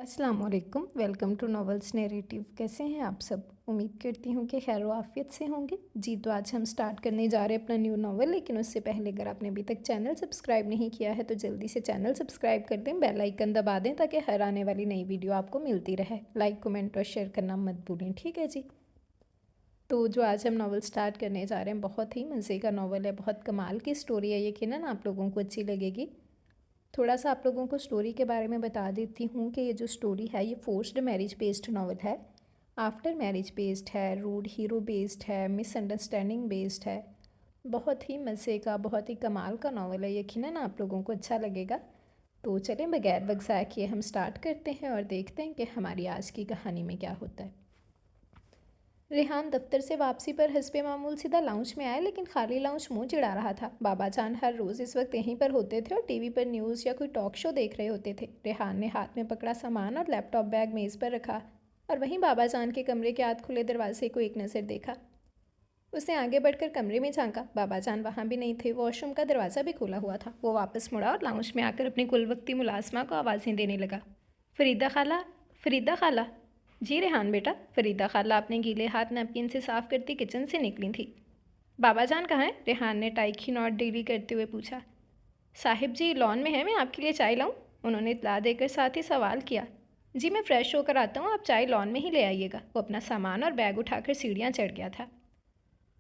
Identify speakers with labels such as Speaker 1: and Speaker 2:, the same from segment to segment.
Speaker 1: अस्सलाम वालेकुम, welcome to novels narrative. कैसे हैं आप सब? उम्मीद करती हूँ कि खैर आफियत से होंगे। जी तो आज हम स्टार्ट करने जा रहे हैं अपना न्यू नॉवल, लेकिन उससे पहले अगर आपने अभी तक चैनल सब्सक्राइब नहीं किया है तो जल्दी से चैनल सब्सक्राइब कर दें, बेल आइकन दबा दें ताकि हर आने वाली नई वीडियो आपको मिलती रहे। लाइक कमेंट और शेयर करना मत भूलें, ठीक है जी। तो जो आज हम नॉवल स्टार्ट करने जा रहे हैं बहुत ही मज़े का नॉवल है, बहुत कमाल की स्टोरी है, यकीनन आप लोगों को अच्छी लगेगी। थोड़ा सा आप लोगों को स्टोरी के बारे में बता देती हूँ कि ये जो स्टोरी है ये फोर्स्ड मैरिज बेस्ड नॉवल है, आफ्टर मैरिज बेस्ड है, रूड हीरो बेस्ड है, मिसअंडरस्टैंडिंग बेस्ड है। बहुत ही मज़े का, बहुत ही कमाल का नॉवल है, यकीनन आप लोगों को अच्छा लगेगा। तो चलें बगैर वक्त ज़ाया किए हम स्टार्ट करते हैं और देखते हैं कि हमारी आज की कहानी में क्या होता है। रेहान दफ्तर से वापसी पर हस्बे मामूल सीधा लाउंज में आया, लेकिन खाली लाउंज मुंह चिढ़ा रहा था। बाबा जान हर रोज़ इस वक्त यहीं पर होते थे और टीवी पर न्यूज़ या कोई टॉक शो देख रहे होते थे। रेहान ने हाथ में पकड़ा सामान और लैपटॉप बैग मेज़ पर रखा और वहीं बाबा जान के कमरे के आध खुले दरवाजे को एक नज़र देखा। उसने आगे बढ़कर कमरे में झांका। बाबा जान वहाँ भी नहीं थे। वॉशरूम का दरवाज़ा भी खुला हुआ था। वो वापस मुड़ा और लाउंज में आकर अपनी कुलवक्ती मुलाजमा को आवाज़ें देने लगा। फरीदा खाला, फरीदा खाला। जी रेहान बेटा। फरीदा खाला अपने गीले हाथ नैपकिन से साफ करती किचन से निकली थी। बाबा जान कहाँ हैं? रेहान ने टाई की नॉट ढीली करते हुए पूछा। साहिब जी लॉन में है, मैं आपके लिए चाय लाऊं? उन्होंने इत्तला देकर साथ ही सवाल किया। जी मैं फ़्रेश होकर आता हूँ, आप चाय लॉन में ही ले आइएगा। वो अपना सामान और बैग उठाकर सीढ़ियाँ चढ़ गया था।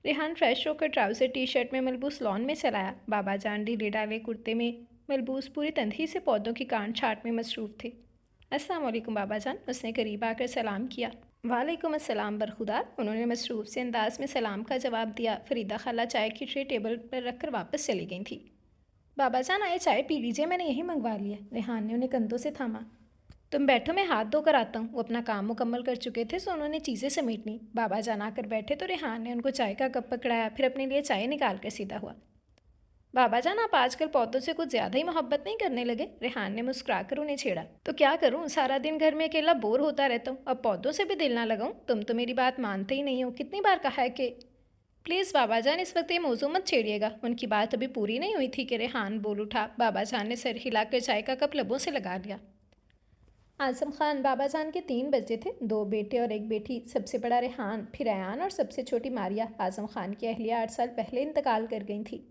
Speaker 1: रेहान फ्रेश होकर ट्राउज़र टी शर्ट में मलबूस लॉन में चलाया। बाबा जान ढीले डाले कुर्ते में मलबूस पूरी तंदही से पौधों की काट छाँट में मसरूफ़ थे। अस्सलाम वालेकुम बाबा जान। उसने करीब आकर सलाम किया। वालेकुम अस्सलाम बरखुदार। उन्होंने मसरूफ़ से अंदाज में सलाम का जवाब दिया। फरीदा खाला चाय की ट्रे टेबल पर रखकर वापस चली गई थी। बाबा जान आए चाय पी लीजिए, मैंने यही मंगवा लिया। रेहान ने उन्हें कंधों से थामा। तुम बैठो, मैं हाथ धोकर आता हूँ। वो अपना काम मुकम्मल कर चुके थे सो उन्होंने चीज़ें समेट लीं। बाबा जान आकर बैठे तो रेहान ने उनको चाय का कप पकड़ाया, फिर अपने लिए चाय निकाल कर सीधा हुआ। बाबा जान आप आजकल पौधों से कुछ ज़्यादा ही मोहब्बत नहीं करने लगे? रेहान ने मुस्कुराकर उन्हें छेड़ा। तो क्या करूँ, सारा दिन घर में अकेला बोर होता रहता हूँ, अब पौधों से भी दिल ना लगाऊँ? तुम तो मेरी बात मानते ही नहीं हो। कितनी बार कहा है कि प्लीज़ बाबा जान इस वक्त ये मौजू मत छेड़िएगा। उनकी बात अभी पूरी नहीं हुई थी कि रेहान बोल उठा। बाबा जान ने सर हिलाकर चाय का कप लबों से लगा लिया। आज़म खान बाबा जान के 3 बच्चे थे, 2 बेटे और 1 बेटी। सबसे बड़ा रेहान, फिर अयान और सबसे छोटी मारिया। आज़म खान की अहलिया 8 साल पहले इंतकाल कर गई थी।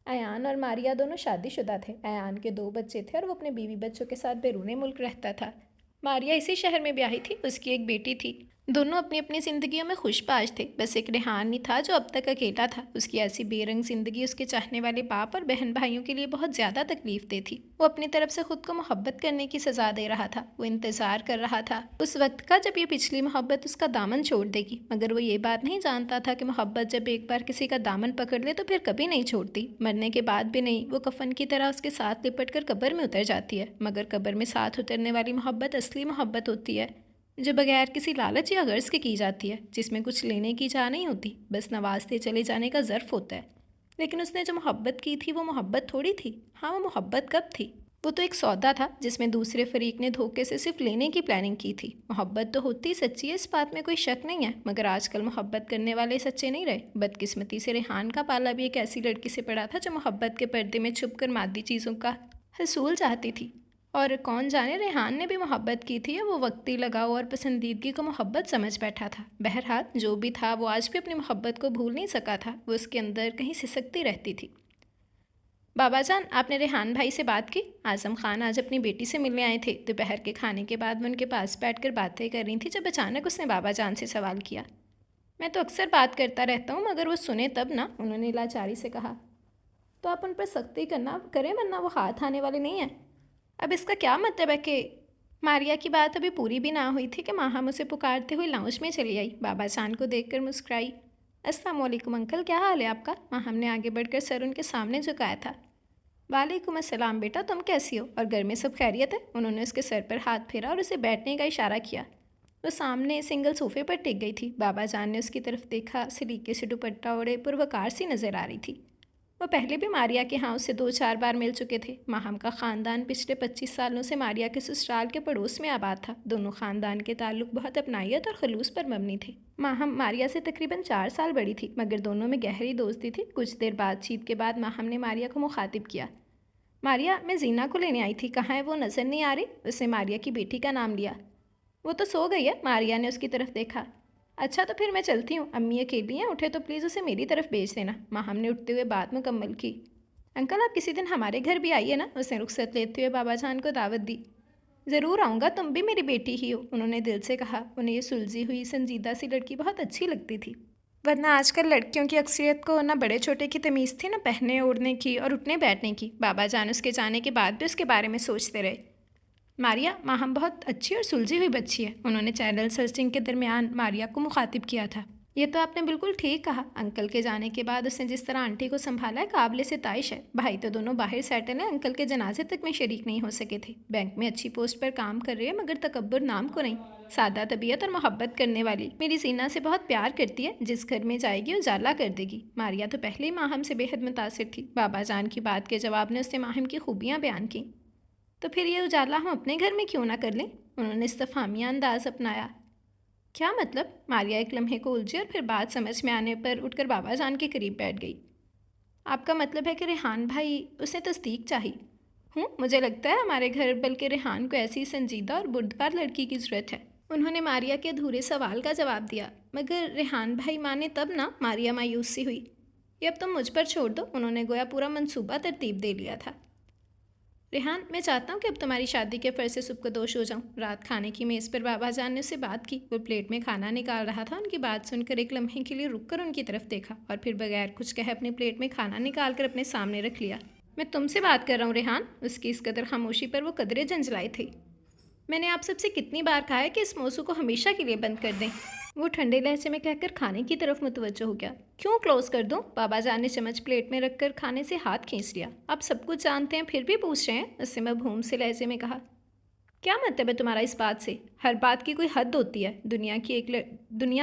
Speaker 1: अयान और मारिया दोनों शादीशुदा थे। अयान के 2 बच्चे थे और वो अपने बीवी बच्चों के साथ बैरून मुल्क रहता था। मारिया इसी शहर में ब्याही थी, उसकी एक बेटी थी। दोनों अपनी अपनी ज़िंदगियों में खुशबाश थे। बस एक रेहान ही था जो अब तक अकेला था। उसकी ऐसी बेरंग ज़िंदगी उसके चाहने वाले बाप और बहन भाइयों के लिए बहुत ज़्यादा तकलीफ दे थी। वो अपनी तरफ से खुद को मोहब्बत करने की सज़ा दे रहा था। वो इंतज़ार कर रहा था उस वक्त का जब ये पिछली मोहब्बत उसका दामन छोड़ देगी, मगर वो ये बात नहीं जानता था कि मोहब्बत जब एक बार किसी का दामन पकड़ ले तो फिर कभी नहीं छोड़ती, मरने के बाद भी नहीं। वो कफन की तरह उसके साथ लिपट कर कब्र में उतर जाती है, मगर कब्र में साथ उतरने वाली मोहब्बत असली मोहब्बत होती है, जो बगैर किसी लालच या गर्ज के की जाती है, जिसमें कुछ लेने की चाह नहीं होती, बस नवाजते चले जाने का ज़र्फ होता है। लेकिन उसने जो मोहब्बत की थी वो मोहब्बत थोड़ी थी। हाँ, वो मोहब्बत कब थी? वो तो एक सौदा था जिसमें दूसरे फरीक ने धोखे से सिर्फ लेने की प्लानिंग की थी। मोहब्बत तो होती सच्ची है, इस बात में कोई शक नहीं है, मगर आजकल मोहब्बत करने वाले सच्चे नहीं रहे। बदकिस्मती से रेहान का पाला भी एक ऐसी लड़की से पड़ा था जो मोहब्बत के पर्दे में छुप कर मादी चीज़ों का हसूल चाहती थी। और कौन जाने रेहान ने भी मोहब्बत की थी या वो वक्ती लगाव और पसंदीदगी को मोहब्बत समझ बैठा था। बहरहाल जो भी था वो आज भी अपनी मोहब्बत को भूल नहीं सका था। वो उसके अंदर कहीं सिसकती रहती थी। बाबा जान आपने रेहान भाई से बात की? आज़म खान आज अपनी बेटी से मिलने आए थे। दोपहर के खाने के बाद मैं उनके पास बैठकर बातें कर रही थी जब अचानक उसने बाबा जान से सवाल किया। मैं तो अक्सर बात करता रहता हूँ, मगर वो सुने तब ना, उन्होंने लाचारी से कहा। तो आप उन पर सख्ती करना करें, वरना वो हाथ आने वाले नहीं हैं। अब इसका क्या मतलब है कि मारिया की बात अभी पूरी भी ना हुई थी कि माहम उसे पुकारते हुए लाउंज में चली आई। बाबा जान को देखकर मुस्कुराई। अस्सलाम वालेकुम अंकल, क्या हाल है आपका? माहम ने आगे बढ़कर सर उनके सामने झुकाया था। वालेकुम अस्सलाम बेटा, तुम कैसी हो और घर में सब खैरियत है? उन्होंने उसके सर पर हाथ फेरा और उसे बैठने का इशारा किया। वो सामने सिंगल सोफे पर टिक गई थी। बाबा जान ने उसकी तरफ देखा। सलीके से दुपट्टा ओढ़े पुरवकार सी नज़र आ रही थी। वो पहले भी मारिया के यहाँ उससे 2-4 बार मिल चुके थे। माहम का ख़ानदान पिछले 25 सालों से मारिया के ससुराल के पड़ोस में आबाद था। दोनों ख़ानदान के ताल्लुक बहुत अपनाइत और खलूस पर मबनी थे। माहम मारिया से तकरीबन 4 साल बड़ी थी, मगर दोनों में गहरी दोस्ती थी। कुछ देर बातचीत के बाद माहम ने मारिया को मुखातिब किया। मारिया, मैं जीना को लेने आई थी, कहाँ है वो, नज़र नहीं आ रही। उसने मारिया की बेटी का नाम लिया। वो तो सो गई है। मारिया ने उसकी तरफ देखा। अच्छा, तो फिर मैं चलती हूँ, अम्मी अकेली हैं, उठे तो प्लीज़ उसे मेरी तरफ भेज देना। माहम ने उठते हुए बात मुकम्मल की। अंकल, आप किसी दिन हमारे घर भी आइए ना, उसने रुखसत लेते हुए बाबा जान को दावत दी। ज़रूर आऊँगा, तुम भी मेरी बेटी ही हो, उन्होंने दिल से कहा। उन्हें ये सुलझी हुई संजीदा सी लड़की बहुत अच्छी लगती थी, वरना आजकल लड़कियों की अक्सरियत को ना बड़े छोटे की तमीज़ थी, ना पहनने ओढ़ने की और उठने बैठने की। बाबा जान उसके जाने के बाद भी उसके बारे में सोचते रहे। मारिया, माहम बहुत अच्छी और सुलझी हुई बच्ची है, उन्होंने चैनल सर्चिंग के दरमियान मारिया को मुखातिब किया था। ये तो आपने बिल्कुल ठीक कहा। अंकल के जाने के बाद उसने जिस तरह आंटी को संभाला है, काबिल सिताइश है। भाई तो दोनों बाहर सेटल हैं, अंकल के जनाजे तक में शरीक नहीं हो सके थे। बैंक में अच्छी पोस्ट पर काम कर रहे हैं, मगर तकब्बुर नाम को नहीं। सादा तबीयत और मोहब्बत करने वाली। मेरी सीना से बहुत प्यार करती है, जिस घर में जाएगी उजाला कर देगी। मारिया तो पहले ही माहम से बेहद मुतासिर थी। बाबा जान की बात के जवाब ने उससे माहम की खूबियाँ बयान की। तो फिर ये उजाला हम अपने घर में क्यों ना कर लें, उन्होंने इस्तफामिया अंदाज अपनाया। क्या मतलब? मारिया एक लम्हे को उलझी और फिर बात समझ में आने पर उठकर बाबा जान के करीब बैठ गई। आपका मतलब है कि रेहान भाई, उसे तस्दीक चाहिए? मुझे लगता है हमारे घर बल्कि रेहान को ऐसी संजीदा और बुर्दबार लड़की की ज़रूरत है, उन्होंने मारिया के अधूरे सवाल का जवाब दिया। मगर रेहान भाई माने तब ना, मारिया मायूस सी हुई। ये अब तुम मुझ पर छोड़ दो, उन्होंने गोया पूरा मंसूबा तरतीब दे लिया था। रेहान, मैं चाहता हूँ कि अब तुम्हारी शादी के फ़र्ज से सुबकदोश हो जाऊँ। रात खाने की मेज़ पर बाबा जान ने उससे बात की। वो प्लेट में खाना निकाल रहा था। उनकी बात सुनकर एक लम्हे के लिए रुककर उनकी तरफ देखा और फिर बगैर कुछ कहे अपने प्लेट में खाना निकाल कर अपने सामने रख लिया। मैं तुमसे बात कर रहा हूँ रेहान। उसकी इस कदर खामोशी पर वो कदरे झंझलाई थी। मैंने आप सबसे कितनी बार कहा है कि इस मौसू को हमेशा के लिए बंद कर दें। वो ठंडे लहजे में कहकर खाने की तरफ मुतवज्जो हो गया। क्यों क्लोज कर दूं? बाबा जान ने चम्मच प्लेट में रखकर खाने से हाथ खींच लिया। आप सब कुछ जानते हैं फिर भी पूछ रहे हैं, उससे मबहूम से लहजे में कहा। क्या मतलब है तुम्हारा इस बात से? हर बात की कोई हद होती है। दुनिया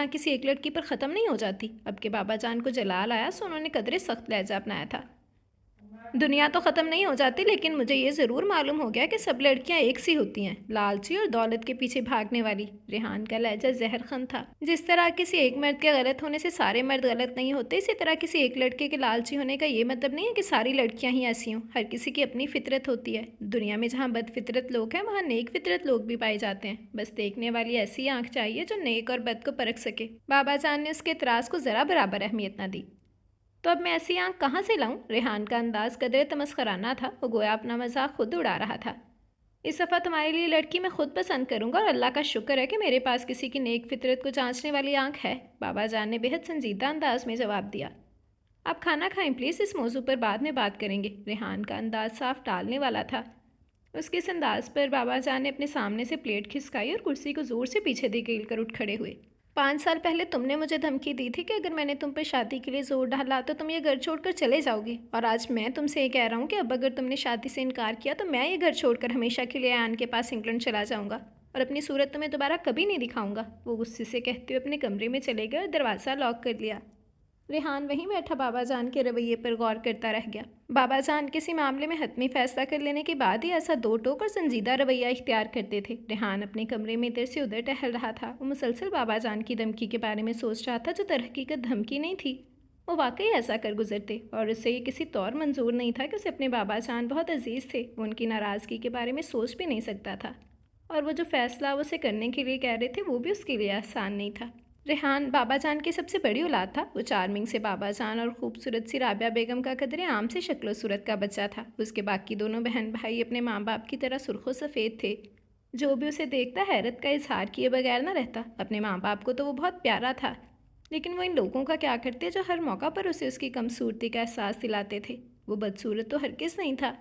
Speaker 1: किसी एक लड़की पर ख़त्म नहीं हो जाती। अब के बाबा जान को जलाल आया सो उन्होंने कदरे सख्त लहजा अपनाया था। दुनिया तो ख़त्म नहीं हो जाती, लेकिन मुझे ये ज़रूर मालूम हो गया कि सब लड़कियां एक सी होती हैं, लालची और दौलत के पीछे भागने वाली। रेहान का लहजा जहरखन था। जिस तरह किसी एक मर्द के गलत होने से सारे मर्द गलत नहीं होते, इसी तरह किसी एक लड़के के लालची होने का ये मतलब नहीं है कि सारी लड़कियां ही ऐसी हों। हर किसी की अपनी फितरत होती है। दुनिया में जहाँ बदफितरत लोग हैं, वहाँ नेक फितरत लोग भी पाए जाते हैं। बस देखने वाली ऐसी आँख चाहिए जो नेक और बद को परख सके। बाबा जान ने उसके इतराज़ को ज़रा बराबर अहमियत न दी। तो अब मैं ऐसी आँख कहाँ से लाऊं? रेहान का अंदाज कदरे तमस्खराना था। वो गोया अपना मजाक खुद उड़ा रहा था। इस दफ़ा तुम्हारे लिए लड़की मैं खुद पसंद करूंगा और अल्लाह का शुक्र है कि मेरे पास किसी की नेक फितरत को जांचने वाली आँख है, बाबा जान ने बेहद संजीदा अंदाज में जवाब दिया। आप खाना खाएं प्लीज़, इस मौजू पर बाद में बात करेंगे। रेहान का अंदाज साफ टालने वाला था। उसके इस अंदाज पर बाबा जान ने अपने सामने से प्लेट खिसकाई और कुर्सी को ज़ोर से पीछे धकेल कर उठ खड़े हुए। 5 साल पहले तुमने मुझे धमकी दी थी कि अगर मैंने तुम पर शादी के लिए जोर डाला तो तुम ये घर छोड़कर चले जाओगे। और आज मैं तुमसे ये कह रहा हूँ कि अब अगर तुमने शादी से इनकार किया तो मैं ये घर छोड़कर हमेशा के लिए आन के पास इंग्लैंड चला जाऊँगा और अपनी सूरत तुम्हें दोबारा कभी नहीं दिखाऊँगा। वो गुस्से से कहते हुए अपने कमरे में चले गए और दरवाज़ा लॉक कर लिया। रेहान वहीं बैठा बाबा जान के रवैये पर गौर करता रह गया। बाबा जान किसी मामले में हतमी फैसला कर लेने के बाद ही ऐसा दो टोक और संजीदा रवैया इख्तियार करते थे। रेहान अपने कमरे में इधर से उधर टहल रहा था। वो मुसलसल बाबा जान की धमकी के बारे में सोच रहा था, जो दरहकीकत धमकी नहीं थी। वो वाकई ऐसा कर गुजरते और उससे ये किसी तौर मंजूर नहीं था कि उसे अपने बाबा जान बहुत अजीज़ थे। वो उनकी नाराज़गी के बारे में सोच भी नहीं सकता था और वो जो फ़ैसला वो उसे करने के लिए कह रहे थे वो भी उसके लिए आसान नहीं था। रेहान बाबा जान की सबसे बड़ी औलाद था। वो चार्मिंग से बाबा जान और खूबसूरत सी राबिया बेगम का कदरे आम से शक्ल सूरत का बच्चा था। उसके बाकी दोनों बहन भाई अपने माँ बाप की तरह सुर्ख सफ़ेद थे। जो भी उसे देखता हैरत का इजहार किए बगैर ना रहता। अपने माँ बाप को तो वो बहुत प्यारा था, लेकिन वो इन लोगों का क्या करते जो हर मौका पर उसे उसकी कमसूरती का एहसास दिलाते थे। वो बदसूरत तो हरगिज़ नहीं था,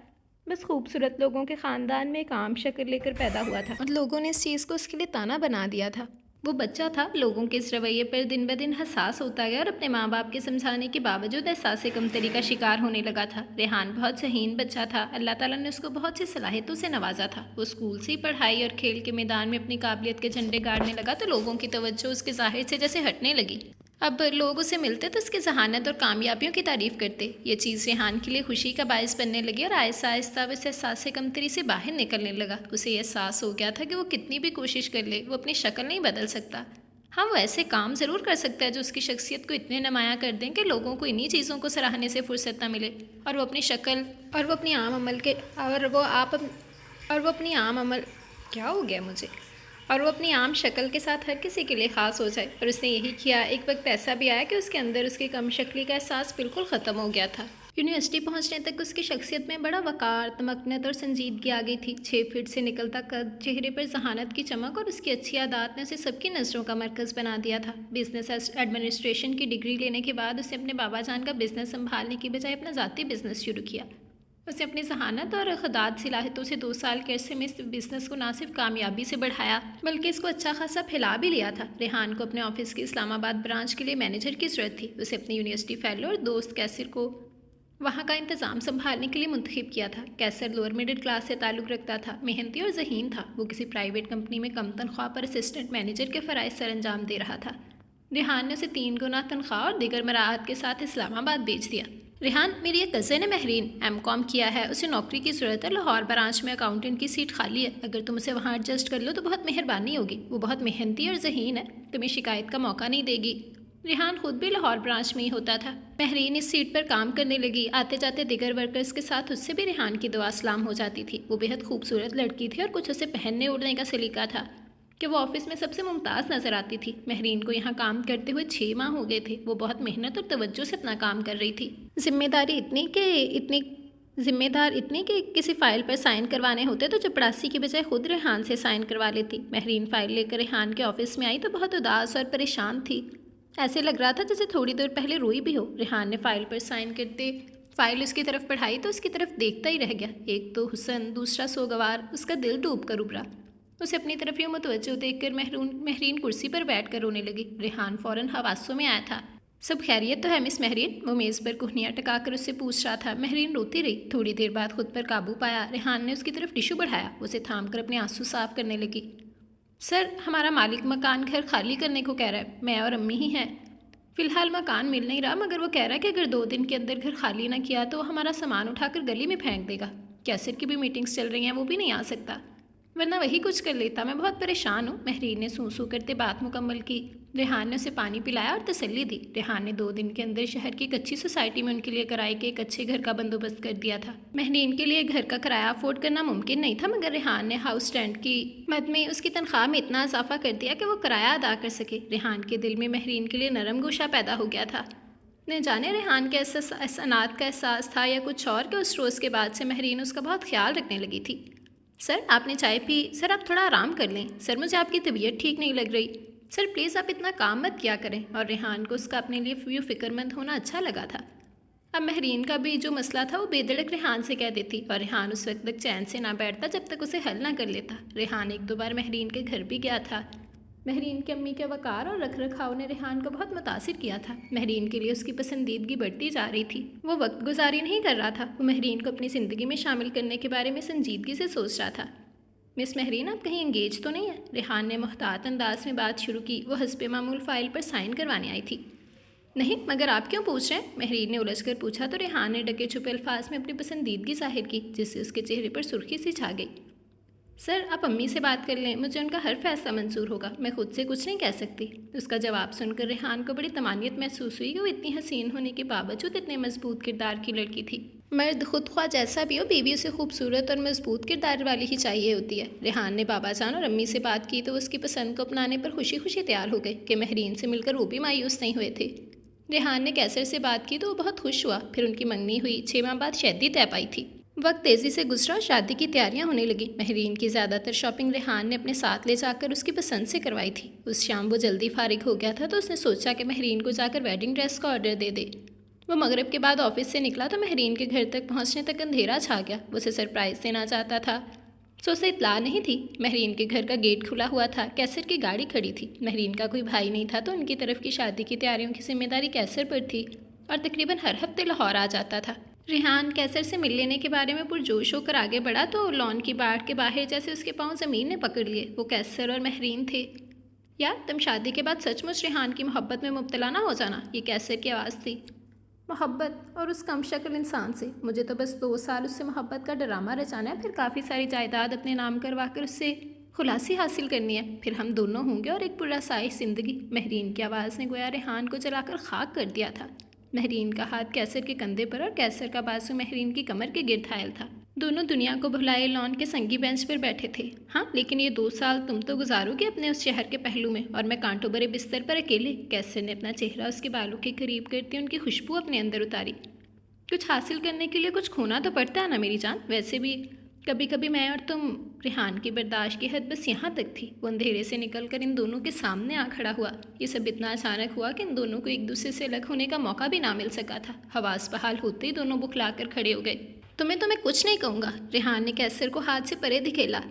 Speaker 1: बस खूबसूरत लोगों के ख़ानदान में एक आम शक्ल लेकर पैदा हुआ था और लोगों ने इस चीज़ को उसके लिए ताना बना दिया था। वो बच्चा था, लोगों के इस रवैये पर दिन ब दिन हसास होता गया और अपने माँ बाप के समझाने के बावजूद एहसास कमतरी का शिकार होने लगा था। रेहान बहुत ज़हीन बच्चा था। अल्लाह ताला ने उसको बहुत सी सलाहियतों से नवाजा था। वो स्कूल से ही पढ़ाई और खेल के मैदान में अपनी काबिलियत के झंडे गाड़ने लगा तो लोगों की तवज्जो उसके ज़ाहिर से जैसे हटने लगी। अब लोग उसे मिलते तो उसकी जहानत और कामयाबियों की तारीफ़ करते। ये चीज़ रेहान के लिए खुशी का बायस बनने लगी और आहिस्ता आहिस्ता वो इस एहसास कमतरी से बाहर निकलने लगा। उसे एहसास हो गया था कि वो कितनी भी कोशिश कर ले वो अपनी शक्ल नहीं बदल सकता। ہاں، وہ ایسے کام ضرور کر سکتا ہے جو اس کی شخصیت کو اتنے نمایاں کر دیں کہ لوگوں کو انہی چیزوں کو سراہنے سے فرصت نہ ملے، اور وہ اپنی شکل اور وہ اپنی عام عمل کے اور وہ اپنی عام عمل کیا ہو گیا مجھے اور وہ اپنی عام شکل کے ساتھ ہر کسی کے لیے خاص ہو جائے۔ اور اس نے یہی کیا۔ ایک وقت ایسا بھی آیا کہ اس کے اندر اس کی کم شکلی کا احساس بالکل ختم ہو گیا تھا۔ یونیورسٹی پہنچنے تک اس کی شخصیت میں بڑا وقار، تمکنت اور سنجیدگی آ گئی تھی۔ 6 فٹ سے نکلتا قد، چہرے پر ذہانت کی چمک اور اس کی اچھی عادات نے اسے سب کی نظروں کا مرکز بنا دیا تھا۔ بزنس ایڈمنسٹریشن کی ڈگری لینے کے بعد اسے اپنے بابا جان کا بزنس سنبھالنے کی بجائے اپنا ذاتی بزنس شروع کیا۔ اسے اپنی ذہانت اور خدات صلاحیتوں سے 2 سال کے عرصے میں اس بزنس کو نہ صرف کامیابی سے بڑھایا بلکہ اس کو اچھا خاصا پھیلا بھی لیا تھا۔ ریحان کو اپنے آفس کی اسلام آباد برانچ کے لیے مینیجر کی ضرورت تھی۔ اسے اپنی یونیورسٹی فیلو اور دوست کیسر کو وہاں کا انتظام سنبھالنے کے لیے منتخب کیا تھا۔ کیسر لوور مڈل کلاس سے تعلق رکھتا تھا، محنتی اور ذہین تھا۔ وہ کسی پرائیویٹ کمپنی میں کم تنخواہ پر اسسٹنٹ مینیجر کے فرائض سر انجام دے رہا تھا۔ ریحان نے اسے 3 گنا تنخواہ اور دیگر مراعات کے ساتھ اسلام آباد بھیج دیا۔ ریحان، میری ایک کزن ہے مہرین، M.Com کیا ہے، اسے نوکری کی ضرورت ہے، لاہور برانچ میں اکاؤنٹنٹ کی سیٹ خالی ہے، اگر تم اسے وہاں ایڈجسٹ کر لو تو بہت مہربانی ہوگی، وہ بہت محنتی اور ذہین ہے، تمہیں شکایت کا موقع نہیں دے گی۔ ریحان خود بھی لاہور برانچ میں ہی ہوتا تھا۔ مہرین اس سیٹ پر کام کرنے لگی۔ آتے جاتے دیگر ورکرز کے ساتھ اس سے بھی ریحان کی دعا سلام ہو جاتی تھی۔ وہ بہت خوبصورت لڑکی تھی اور کچھ اسے پہننے اوڑھنے کا سلیقہ تھا کہ وہ آفس میں سب سے ممتاز نظر آتی تھی۔ مہرین کو یہاں کام کرتے ہوئے 6 ماہ ہو گئے تھے۔ وہ بہت محنت اور توجہ سے اپنا کام کر رہی تھی۔ ذمہ دار اتنی کہ کسی فائل پر سائن کروانے ہوتے تو چپڑاسی کی بجائے خود ریحان سے سائن کروا لیتی۔ مہرین فائل لے کر ریحان کے آفس میں آئی تو بہت اداس اور پریشان تھی، ایسے لگ رہا تھا جیسے تھوڑی دیر پہلے روئی بھی ہو۔ ریحان نے فائل پر سائن کرتے فائل اس کی طرف پڑھائی تو اس کی طرف دیکھتا ہی رہ گیا۔ ایک تو حسن، دوسرا سوگوار، اس کا دل ڈوب کر ابھرا۔ اسے اپنی طرف یوں متوجہ دیکھ کر مہرین کرسی پر بیٹھ کر رونے لگی۔ ریحان فوراً حواسوں میں آیا تھا۔ سب خیریت تو ہے مس مہرین؟ وہ میز پر کوہنیاں ٹکا کر اس سے پوچھ رہا تھا۔ مہرین روتی رہی۔ تھوڑی دیر بعد خود پر قابو پایا۔ ریحان نے اس کی طرف ٹشو بڑھایا، اسے تھام کر اپنے آنسو صاف کرنے لگی۔ سر، ہمارا مالک مکان گھر خالی کرنے کو کہہ رہا ہے، میں اور امی ہی ہیں۔ فی الحال مکان مل نہیں رہا، مگر وہ کہہ رہا ہے کہ اگر 2 دن کے اندر گھر خالی نہ کیا تو وہ ہمارا سامان اٹھا کر گلی میں پھینک دے گا۔ کیسر کی بھی میٹنگز چل رہی ہیں، وہ بھی نہیں آ سکتا، ورنہ وہی کچھ کر لیتا۔ میں بہت پریشان ہوں۔ مہرین نے سو کرتے بات مکمل کی۔ ریحان نے اسے پانی پلایا اور تسلی دی۔ ریحان نے 2 دن کے اندر شہر کی ایک اچھی سوسائٹی میں ان کے لیے کرائے کے ایک اچھے گھر کا بندوبست کر دیا تھا۔ مہرین کے لیے گھر کا کرایہ افورڈ کرنا ممکن نہیں تھا، مگر ریحان نے ہاؤس رینٹ کی مد میں اس کی تنخواہ میں اتنا اضافہ کر دیا کہ وہ کرایہ ادا کر سکے۔ ریحان کے دل میں مہرین کے لیے نرم گوشہ پیدا ہو گیا تھا۔ نہ جانے ریحان کے احسانات کا احساس تھا یا کچھ اور کہ اس روز کے بعد سے مہرین اس کا بہت خیال رکھنے لگی تھی۔ سر، آپ نے چائے پی؟ سر، آپ تھوڑا آرام کر لیں۔ سر، مجھے آپ کی طبیعت ٹھیک نہیں لگ رہی۔ سر پلیز آپ اتنا کام مت کیا کریں۔ اور ریحان کو اس کا اپنے لیے فکر مند ہونا اچھا لگا تھا۔ اب مہرین کا بھی جو مسئلہ تھا وہ بے دڑک ریحان سے کہہ دیتی، اور ریحان اس وقت تک چین سے نہ بیٹھتا جب تک اسے حل نہ کر لیتا۔ ریحان 1-2 بار مہرین کے گھر بھی گیا تھا۔ مہرین کی امی کے وقار اور رکھ رکھاؤ نے ریحان کو بہت متاثر کیا تھا۔ مہرین کے لیے اس کی پسندیدگی بڑھتی جا رہی تھی۔ وہ وقت گزاری نہیں کر رہا تھا، وہ مہرین کو اپنی زندگی میں شامل کرنے کے بارے میں سنجیدگی سے سوچ رہا تھا۔ مس مہرین، آپ کہیں انگیج تو نہیں ہیں؟ ریحان نے محتاط انداز میں بات شروع کی۔ وہ حسب معمول فائل پر سائن کروانے آئی تھی۔ نہیں، مگر آپ کیوں پوچھ رہے ہیں؟ مہرین نے الجھ کر پوچھا تو ریحان نے ڈکے چھپے الفاظ میں اپنی پسندیدگی ظاہر کی، جس سے اس کے چہرے پر سرخی سی چھا گئی۔ سر، آپ امی سے بات کر لیں، مجھے ان کا ہر فیصلہ منظور ہوگا، میں خود سے کچھ نہیں کہہ سکتی۔ اس کا جواب سن کر ریحان کو بڑی طمانینت محسوس ہوئی کہ وہ اتنی حسین ہونے کے باوجود اتنے مضبوط کردار کی لڑکی تھی۔ مرد خود خواہ جیسا بھی ہو، بیوی اسے خوبصورت اور مضبوط کردار والی ہی چاہیے ہوتی ہے۔ ریحان نے بابا جان اور امی سے بات کی تو اس کی پسند کو اپنانے پر خوشی خوشی تیار ہو گئے کہ مہرین سے مل کر وہ بھی مایوس نہیں ہوئے تھے۔ ریحان نے کیسر سے بات کی تو وہ بہت خوش ہوا۔ پھر ان کی منگنی ہوئی۔ 6 ماہ بعد شادی طے پائی تھی۔ وقت تیزی سے گزرا، شادی کی تیاریاں ہونے لگی۔ مہرین کی زیادہ تر شاپنگ ریحان نے اپنے ساتھ لے جا کر اس کی پسند سے کروائی تھی۔ اس شام وہ جلدی فارغ ہو گیا تھا تو اس نے سوچا کہ مہرین کو جا کر ویڈنگ ڈریس کا آرڈر دے دے۔ وہ مغرب کے بعد آفس سے نکلا تو مہرین کے گھر تک پہنچنے تک اندھیرا چھا گیا۔ وہ اسے سرپرائز دینا چاہتا تھا سو اسے اطلاع نہیں تھی۔ مہرین کے گھر کا گیٹ کھلا ہوا تھا، کیسر کی گاڑی کھڑی تھی۔ مہرین کا کوئی بھائی نہیں تھا تو ان کی طرف کی شادی کی تیاریوں کی ذمہ داری کیسر پر تھی اور تقریباً ہر ہفتے لاہور آ جاتا تھا۔ ریحان کیسر سے مل لینے کے بارے میں پرجوش ہو کر آگے بڑھا تو لان کی باڑ کے باہر جیسے اس کے پاؤں زمین نے پکڑ لیے۔ وہ کیسر اور مہرین تھے۔ یار، تم شادی کے بعد سچ مچ ریحان کی محبت میں مبتلا نہ ہو جانا، یہ کیسر کی آواز تھی۔ محبت؟ اور اس کم شکل انسان سے؟ مجھے تو بس 2 سال اس سے محبت کا ڈرامہ رچانا ہے، پھر کافی ساری جائیداد اپنے نام کروا کر اس سے خلاصی حاصل کرنی ہے، پھر ہم دونوں ہوں گے اور ایک پراسائش زندگی۔ مہرین کی آواز نے گویا ریحان کو جلا کر خاک کر دیا تھا۔ مہرین کا ہاتھ کیسر کے کندھے پر اور کیسر کا بازو مہرین کی کمر کے گرد حائل تھا۔ دونوں دنیا کو بھلائے لان کے سنگی بینچ پر بیٹھے تھے۔ ہاں لیکن یہ 2 سال تم تو گزارو گے اپنے اس شہر کے پہلو میں، اور میں کانٹوں بھرے بستر پر اکیلے۔ کیسر نے اپنا چہرہ اس کے بالوں کے قریب کرتے ان کی خوشبو اپنے اندر اتاری۔ کچھ حاصل کرنے کے لیے کچھ کھونا تو پڑتا ہے نا میری جان، ویسے بھی کبھی کبھی میں اور تم۔ ریحان کی برداشت کی حد بس یہاں تک تھی۔ وہ اندھیرے سے نکل کر ان دونوں کے سامنے آ کھڑا ہوا۔ یہ سب اتنا اچانک ہوا کہ ان دونوں کو ایک دوسرے سے الگ ہونے کا موقع بھی نہ مل سکا تھا۔ حواس بحال ہوتے ہی دونوں بکھلا کر کھڑے ہو گئے۔ تو میں کچھ نہیں کہوں گا، ریحان نے کیسر کو ہاتھ سے پرے دھکیلا۔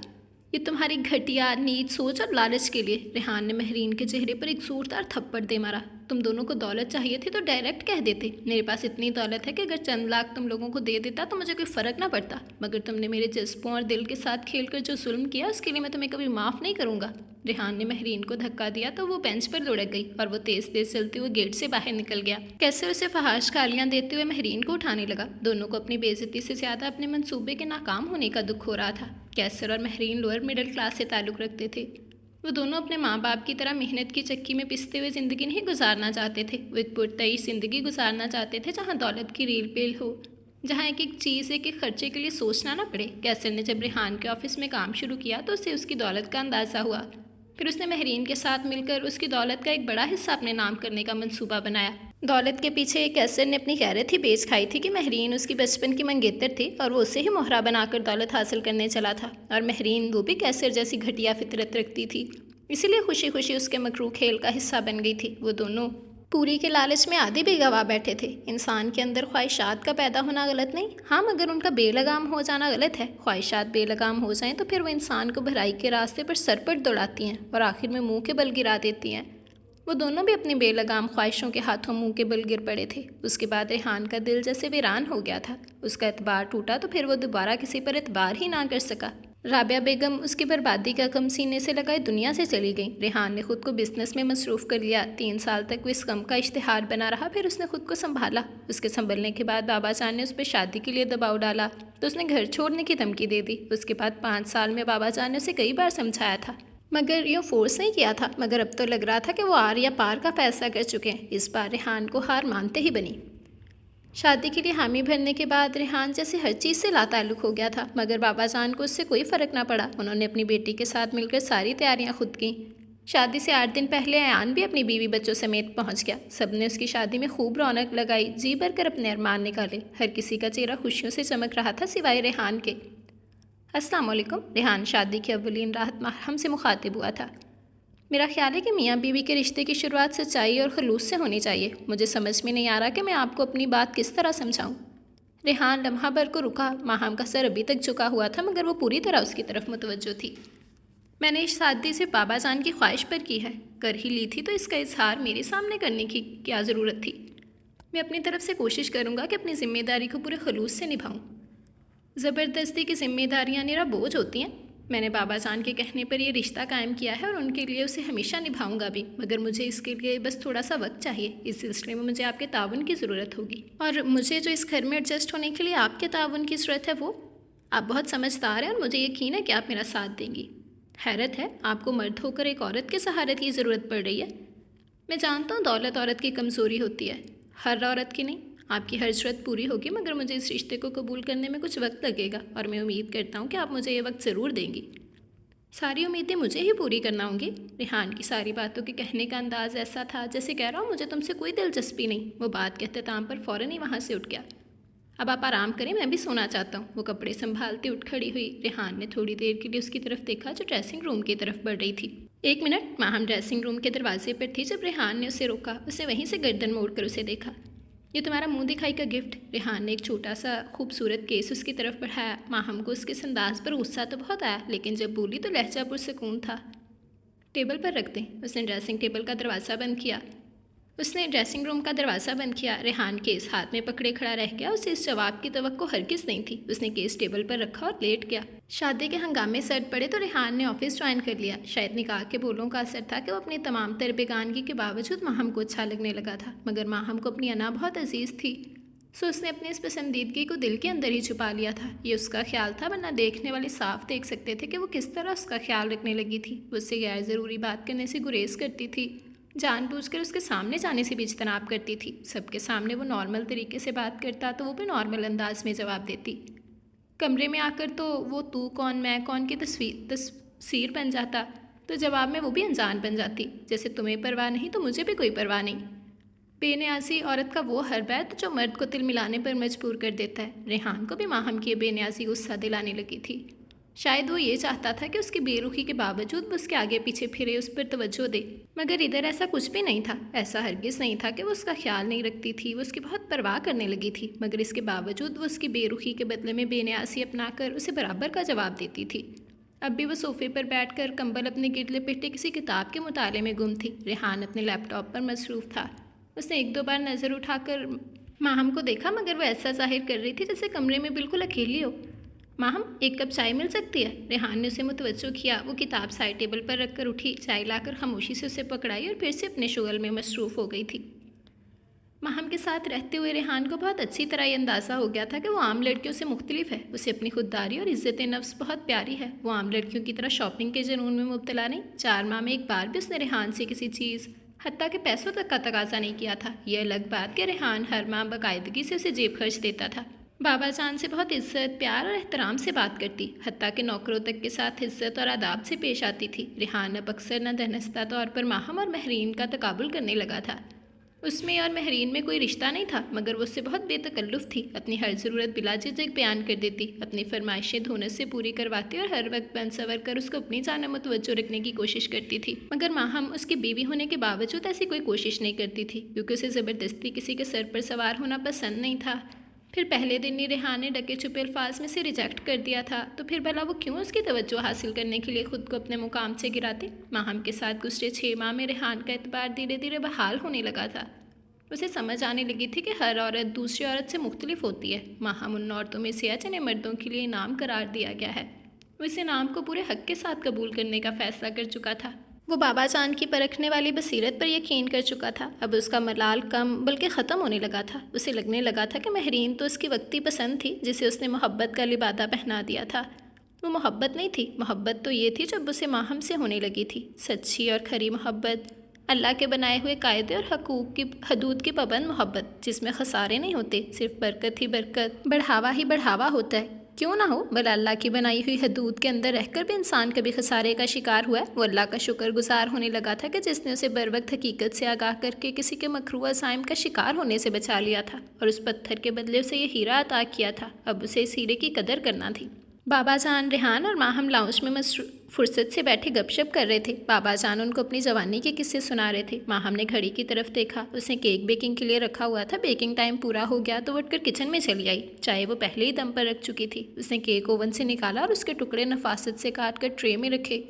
Speaker 1: یہ تمہاری گھٹیا نیچ سوچ اور لالچ کے لیے۔ ریحان نے مہرین کے چہرے پر ایک زوردار تھپڑ دے مارا۔ تم دونوں کو دولت چاہیے تھی تو ڈائریکٹ کہہ دیتے، میرے پاس اتنی دولت ہے کہ اگر چند لاکھ تم لوگوں کو دے دیتا تو مجھے کوئی فرق نہ پڑتا، مگر تم نے میرے جذبوں اور دل کے ساتھ کھیل کر جو ظلم کیا اس کے لیے میں تمہیں کبھی معاف نہیں کروں گا۔ ریحان نے مہرین کو دھکا دیا تو وہ بینچ پر لڑک گئی اور وہ تیز تیز چلتے ہوئے گیٹ سے باہر نکل گیا۔ کیسر اسے فحاش گالیاں دیتے ہوئے مہرین کو اٹھانے لگا۔ دونوں کو اپنی بے عزتی سے زیادہ اپنے منصوبے کے ناکام ہونے کا دکھ ہو رہا تھا۔ کیسر اور مہرین لوئر مڈل کلاس سے تعلق رکھتے تھے۔ وہ دونوں اپنے ماں باپ کی طرح محنت کی چکی میں پستے ہوئے زندگی نہیں گزارنا چاہتے تھے۔ وہ ایک پرتعیش زندگی گزارنا چاہتے تھے جہاں دولت کی ریل پیل ہو، جہاں ایک ایک چیز ایک ایک خرچے کے لیے سوچنا نہ پڑے۔ کیسر نے جب ریحان کے آفس میں کام شروع کیا تو اسے اس کی دولت کا اندازہ ہوا۔ پھر اس نے مہرین کے ساتھ مل کر اس کی دولت کا ایک بڑا حصہ اپنے نام کرنے کا منصوبہ بنایا۔ دولت کے پیچھے کیسر نے اپنی غیرت ہی بیچ کھائی تھی کہ مہرین اس کی بچپن کی منگیتر تھی اور وہ اسے ہی مہرہ بنا کر دولت حاصل کرنے چلا تھا، اور مہرین وہ بھی کیسر جیسی گھٹیا فطرت رکھتی تھی، اسی لیے خوشی خوشی اس کے مکروہ کھیل کا حصہ بن گئی تھی۔ وہ دونوں پوری کے لالچ میں آدھی بھی گوا بیٹھے تھے۔ انسان کے اندر خواہشات کا پیدا ہونا غلط نہیں، ہاں مگر ان کا بے لگام ہو جانا غلط ہے۔ خواہشات بے لگام ہو جائیں تو پھر وہ انسان کو بھلائی کے راستے پر سرپٹ دوڑاتی ہیں اور آخر میں منہ کے بل گرا دیتی ہیں۔ وہ دونوں بھی اپنی بے لگام خواہشوں کے ہاتھوں منہ کے بل گر پڑے تھے۔ اس کے بعد ریحان کا دل جیسے ویران ہو گیا تھا۔ اس کا اعتبار ٹوٹا تو پھر وہ دوبارہ کسی پر اعتبار ہی نہ کر سکا۔ رابعہ بیگم اس کی بربادی کا غم سینے سے لگائے دنیا سے چلی گئیں۔ ریحان نے خود کو بزنس میں مصروف کر لیا۔ 3 سال تک وہ اس غم کا اشتہار بنا رہا، پھر اس نے خود کو سنبھالا۔ اس کے سنبھلنے کے بعد بابا جان نے اس پہ شادی کے لیے دباؤ ڈالا تو اس نے گھر چھوڑنے کی دھمکی دے دی۔ اس کے بعد 5 سال میں بابا جان نے اسے کئی بار سمجھایا تھا، مگر یوں فورس نہیں کیا تھا، مگر اب تو لگ رہا تھا کہ وہ آر یا پار کا فیصلہ کر چکے ہیں۔ اس بار ریحان کو ہار مانتے ہی بنی۔ شادی کے لیے حامی بھرنے کے بعد ریحان جیسے ہر چیز سے لا تعلق ہو گیا تھا، مگر بابا جان کو اس سے کوئی فرق نہ پڑا۔ انہوں نے اپنی بیٹی کے ساتھ مل کر ساری تیاریاں خود کیں۔ شادی سے 8 دن پہلے ایان بھی اپنی بیوی بچوں سمیت پہنچ گیا۔ سب نے اس کی شادی میں خوب رونق لگائی، جی بھر کر اپنے ارمان نکالے۔ ہر کسی کا چہرہ خوشیوں سے چمک رہا تھا سوائے ریحان کے۔ السلام علیکم۔ ریحان شادی کی اولین رات ہم سے مخاطب ہوا تھا۔ میرا خیال ہے کہ میاں بیوی کے رشتے کی شروعات سچائی اور خلوص سے ہونی چاہیے۔ مجھے سمجھ میں نہیں آ رہا کہ میں آپ کو اپنی بات کس طرح سمجھاؤں۔ ریحان لمحہ بھر کو رکا۔ ماہم کا سر ابھی تک جھکا ہوا تھا مگر وہ پوری طرح اس کی طرف متوجہ تھی۔ میں نے اس شادی سے بابا جان کی خواہش پر کی ہے، کر ہی لی تھی تو اس کا اظہار میرے سامنے کرنے کی کیا ضرورت تھی؟ میں اپنی طرف سے کوشش کروں گا کہ اپنی ذمہ داری کو پورے خلوص سے نبھاؤں۔ زبردستی کی ذمہ داریاں میرا بوجھ ہوتی ہیں۔ میں نے بابا جان کے کہنے پر یہ رشتہ قائم کیا ہے اور ان کے لیے اسے ہمیشہ نبھاؤں گا بھی، مگر مجھے اس کے لیے بس تھوڑا سا وقت چاہیے۔ اس سلسلے میں مجھے آپ کے تعاون کی ضرورت ہوگی، اور مجھے جو اس گھر میں ایڈجسٹ ہونے کے لیے آپ کے تعاون کی ضرورت ہے وہ آپ بہت سمجھدار ہیں اور مجھے یقین ہے کہ آپ میرا ساتھ دیں گی۔ حیرت ہے آپ کو مرد ہو کر ایک عورت کے سہارے کی ضرورت پڑ رہی ہے۔ میں جانتا ہوں دولت عورت کی کمزوری ہوتی ہے، ہر عورت کی نہیں۔ آپ کی ہر ضرورت پوری ہوگی، مگر مجھے اس رشتے کو قبول کرنے میں کچھ وقت لگے گا، اور میں امید کرتا ہوں کہ آپ مجھے یہ وقت ضرور دیں گی۔ ساری امیدیں مجھے ہی پوری کرنا ہوں گی۔ ریحان کی ساری باتوں کے کہنے کا انداز ایسا تھا جیسے کہہ رہا ہوں مجھے تم سے کوئی دلچسپی نہیں۔ وہ بات کے اختتام پر فوراً ہی وہاں سے اٹھ گیا۔ اب آپ آرام کریں، میں بھی سونا چاہتا ہوں۔ وہ کپڑے سنبھالتے اٹھ کھڑی ہوئی۔ ریحان نے تھوڑی دیر کے لیے اس کی طرف دیکھا جو ڈریسنگ روم کی طرف بڑھ رہی تھی۔ 1 منٹ۔ ماہم ڈریسنگ روم کے دروازے پر تھی جب ریحان نے اسے روکا۔ اسے وہیں سے گردن موڑ کر اسے دیکھا۔ یہ تمہارا منہ دکھائی کا گفٹ۔ ریحان نے ایک چھوٹا سا خوبصورت کیس اس کی طرف بڑھایا۔ ماہم کو اس کے انداز پر غصہ تو بہت آیا، لیکن جب بولی تو لہجہ پرسکون تھا۔ ٹیبل پر رکھ دیں۔ اس نے ڈریسنگ ٹیبل کا دروازہ بند کیا۔ ڈریسنگ روم کا دروازہ بند کیا۔ ریحان کیس ہاتھ میں پکڑے کھڑا رہ گیا۔ اسے اس جواب کی توقع ہرگز نہیں تھی۔ اس نے کیس ٹیبل پر رکھا اور لیٹ گیا۔ شادی کے ہنگامے سرد پڑے تو ریحان نے آفس جوائن کر لیا۔ شاید نکاح کے بولوں کا اثر تھا کہ وہ اپنی تمام تر بیگانگی کے باوجود ماہم کو اچھا لگنے لگا تھا، مگر ماہم کو اپنی انا بہت عزیز تھی۔ سو اس نے اپنی اس پسندیدگی کو دل کے اندر ہی چھپا لیا تھا۔ یہ اس کا خیال تھا، ورنہ دیکھنے والے صاف دیکھ سکتے تھے کہ وہ کس طرح اس کا خیال رکھنے لگی تھی۔ وہ اس سے غیر ضروری بات کرنے سے گریز کرتی تھی، جان بوجھ کر اس کے سامنے جانے سے بھی اجتناب کرتی تھی۔ سب کے سامنے وہ نارمل طریقے سے بات کرتا تو وہ بھی نارمل انداز میں جواب دیتی۔ کمرے میں آ کر تو وہ تو کون میں کون کی تصویر بن جاتا، تو جواب میں وہ بھی انجان بن جاتی، جیسے تمہیں پرواہ نہیں تو مجھے بھی کوئی پرواہ نہیں۔ بے نیازی عورت کا وہ حرب ہے جو مرد کو تل ملانے پر مجبور کر دیتا ہے۔ ریحان کو بھی ماہم کی بے نیازی غصہ دلانے لگی تھی۔ شاید وہ یہ چاہتا تھا کہ اس کی بے رخی کے باوجود وہ اس کے آگے پیچھے پھرے اس پر توجہ دے، مگر ادھر ایسا کچھ بھی نہیں تھا۔ ایسا ہرگز نہیں تھا کہ وہ اس کا خیال نہیں رکھتی تھی، وہ اس کی بہت پرواہ کرنے لگی تھی، مگر اس کے باوجود وہ اس کی بے رخی کے بدلے میں بے نیازی اپنا کر اسے برابر کا جواب دیتی تھی۔ اب بھی وہ صوفے پر بیٹھ کر کمبل اپنے گرد لپیٹے کسی کتاب کے مطالعے میں گم تھی۔ ریحان اپنے لیپ ٹاپ پر مصروف تھا۔ اس نے ایک دو بار نظر اٹھا کر ماہم کو دیکھا، مگر وہ ایسا ظاہر کر رہی تھی جیسے کمرے میں بالکل اکیلی ہو۔ ماہم، ایک کپ چائے مل سکتی ہے؟ ریحان نے اسے متوجہ کیا۔ وہ کتاب سائڈ ٹیبل پر رکھ کر اٹھی، چائے لا کر خاموشی سے اسے پکڑائی اور پھر سے اپنے شغل میں مصروف ہو گئی تھی۔ ماہم کے ساتھ رہتے ہوئے ریحان کو بہت اچھی طرح یہ اندازہ ہو گیا تھا کہ وہ عام لڑکیوں سے مختلف ہے۔ اسے اپنی خودداری اور عزت نفس بہت پیاری ہے۔ وہ عام لڑکیوں کی طرح شاپنگ کے جنون میں مبتلا نہیں۔ 4 ماہ میں ایک بار بھی اس نے ریحان سے کسی چیز، حتیٰ کہ پیسوں تک کا تقاضا نہیں کیا تھا۔ یہ الگ بات کہ ریحان ہر ماہ باقاعدگی سے اسے جیب خرچ دیتا تھا۔ بابا جان سے بہت عزت، پیار اور احترام سے بات کرتی، حتیٰ کہ نوکروں تک کے ساتھ عزت اور آداب سے پیش آتی تھی۔ ریحان اب اکثر نہ دہنستہ طور پر ماہم اور مہرین کا تقابل کرنے لگا تھا۔ اس میں اور مہرین میں کوئی رشتہ نہیں تھا، مگر وہ اس سے بہت بے تکلف تھی۔ اپنی ہر ضرورت بلا جھجک بیان کر دیتی، اپنی فرمائشیں دھونت سے پوری کرواتی اور ہر وقت بن سور کر اس کو اپنی جانب متوجہ رکھنے کی کوشش کرتی تھی۔ مگر ماہم اس کی بیوی ہونے کے باوجود ایسی کوئی کوشش نہیں کرتی تھی، کیونکہ اسے زبردستی کسی کے سر پر سوار ہونا پسند نہیں تھا۔ پھر پہلے دن ہی ریحان نے ڈکے چھپے الفاظ میں سے ریجیکٹ کر دیا تھا، تو پھر بھلا وہ کیوں اس کی توجہ حاصل کرنے کے لیے خود کو اپنے مقام سے گراتے؟ ماہم کے ساتھ گزرے 6 ماہ میں ریحان کا اعتبار دھیرے دھیرے بحال ہونے لگا تھا۔ اسے سمجھ آنے لگی تھی کہ ہر عورت دوسری عورت سے مختلف ہوتی ہے۔ ماہم ان عورتوں میں سے ہے جنہیں مردوں کے لیے انعام قرار دیا گیا ہے۔ وہ اس انعام کو پورے حق کے ساتھ قبول کرنے کا فیصلہ کر چکا تھا۔ وہ بابا جان کی پرکھنے والی بصیرت پر یقین کر چکا تھا۔ اب اس کا ملال کم بلکہ ختم ہونے لگا تھا۔ اسے لگنے لگا تھا کہ مہرین تو اس کی وقتی پسند تھی، جسے اس نے محبت کا لبادہ پہنا دیا تھا۔ وہ محبت نہیں تھی، محبت تو یہ تھی جب اسے ماہم سے ہونے لگی تھی، سچی اور کھری محبت، اللہ کے بنائے ہوئے قاعدے اور حقوق کی حدود کی پابند محبت، جس میں خسارے نہیں ہوتے، صرف برکت ہی برکت، بڑھاوا ہی بڑھاوا ہوتا ہے۔ کیوں نہ ہو، بل اللہ کی بنائی ہوئی حدود کے اندر رہ کر بھی انسان کبھی خسارے کا شکار ہوا ہے۔ وہ اللہ کا شکر گزار ہونے لگا تھا کہ جس نے اسے بر وقت حقیقت سے آگاہ کر کے کسی کے مکروہ عزائم کا شکار ہونے سے بچا لیا تھا، اور اس پتھر کے بدلے اسے یہ ہیرا عطا کیا تھا۔ اب اسے اس ہیرے کی قدر کرنا تھی۔ بابا جان، ریحان اور ماہم لاؤنج میں فرصت سے بیٹھے گپ شپ کر رہے تھے۔ بابا جان ان کو اپنی جوانی کے قصے سنا رہے تھے۔ ماہم نے گھڑی کی طرف دیکھا، اس نے کیک بیکنگ کے لیے رکھا ہوا تھا۔ بیکنگ ٹائم پورا ہو گیا تو اٹھ کر کچن میں چلی آئی، چائے وہ پہلے ہی دم پر رکھ چکی تھی۔ اس نے کیک اوون سے نکالا اور اس کے ٹکڑے نفاست سے کاٹ کر ٹرے میں رکھے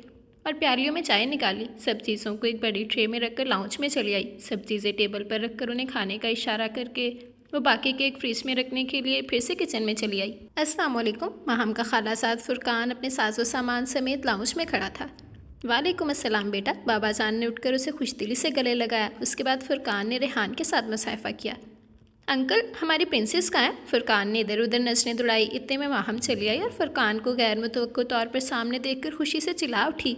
Speaker 1: اور پیالیوں میں چائے نکالی۔ سب چیزوں کو ایک بڑی ٹرے میں رکھ کر لاؤنج میں چلی آئی۔ سب چیزیں ٹیبل پر رکھ کر انہیں کھانے کا اشارہ کر کے وہ باقی کیک فریج میں رکھنے کے لیے پھر سے کچن میں چلی آئی۔ السلام علیکم۔ ماہم کا خالہ زاد فرقان اپنے ساز و سامان سمیت لاؤنج میں کھڑا تھا۔ وعلیکم السلام بیٹا۔ بابا جان نے اٹھ کر اسے خوش دلی سے گلے لگایا۔ اس کے بعد فرقان نے ریحان کے ساتھ مصافحہ کیا۔ انکل، ہماری پرنسس کہاں ہے؟ فرقان نے ادھر ادھر نظریں دوڑائی۔ اتنے میں ماہم چلی آئی اور فرقان کو غیر متوقع طور پر سامنے دیکھ کر خوشی سے چلا اٹھی۔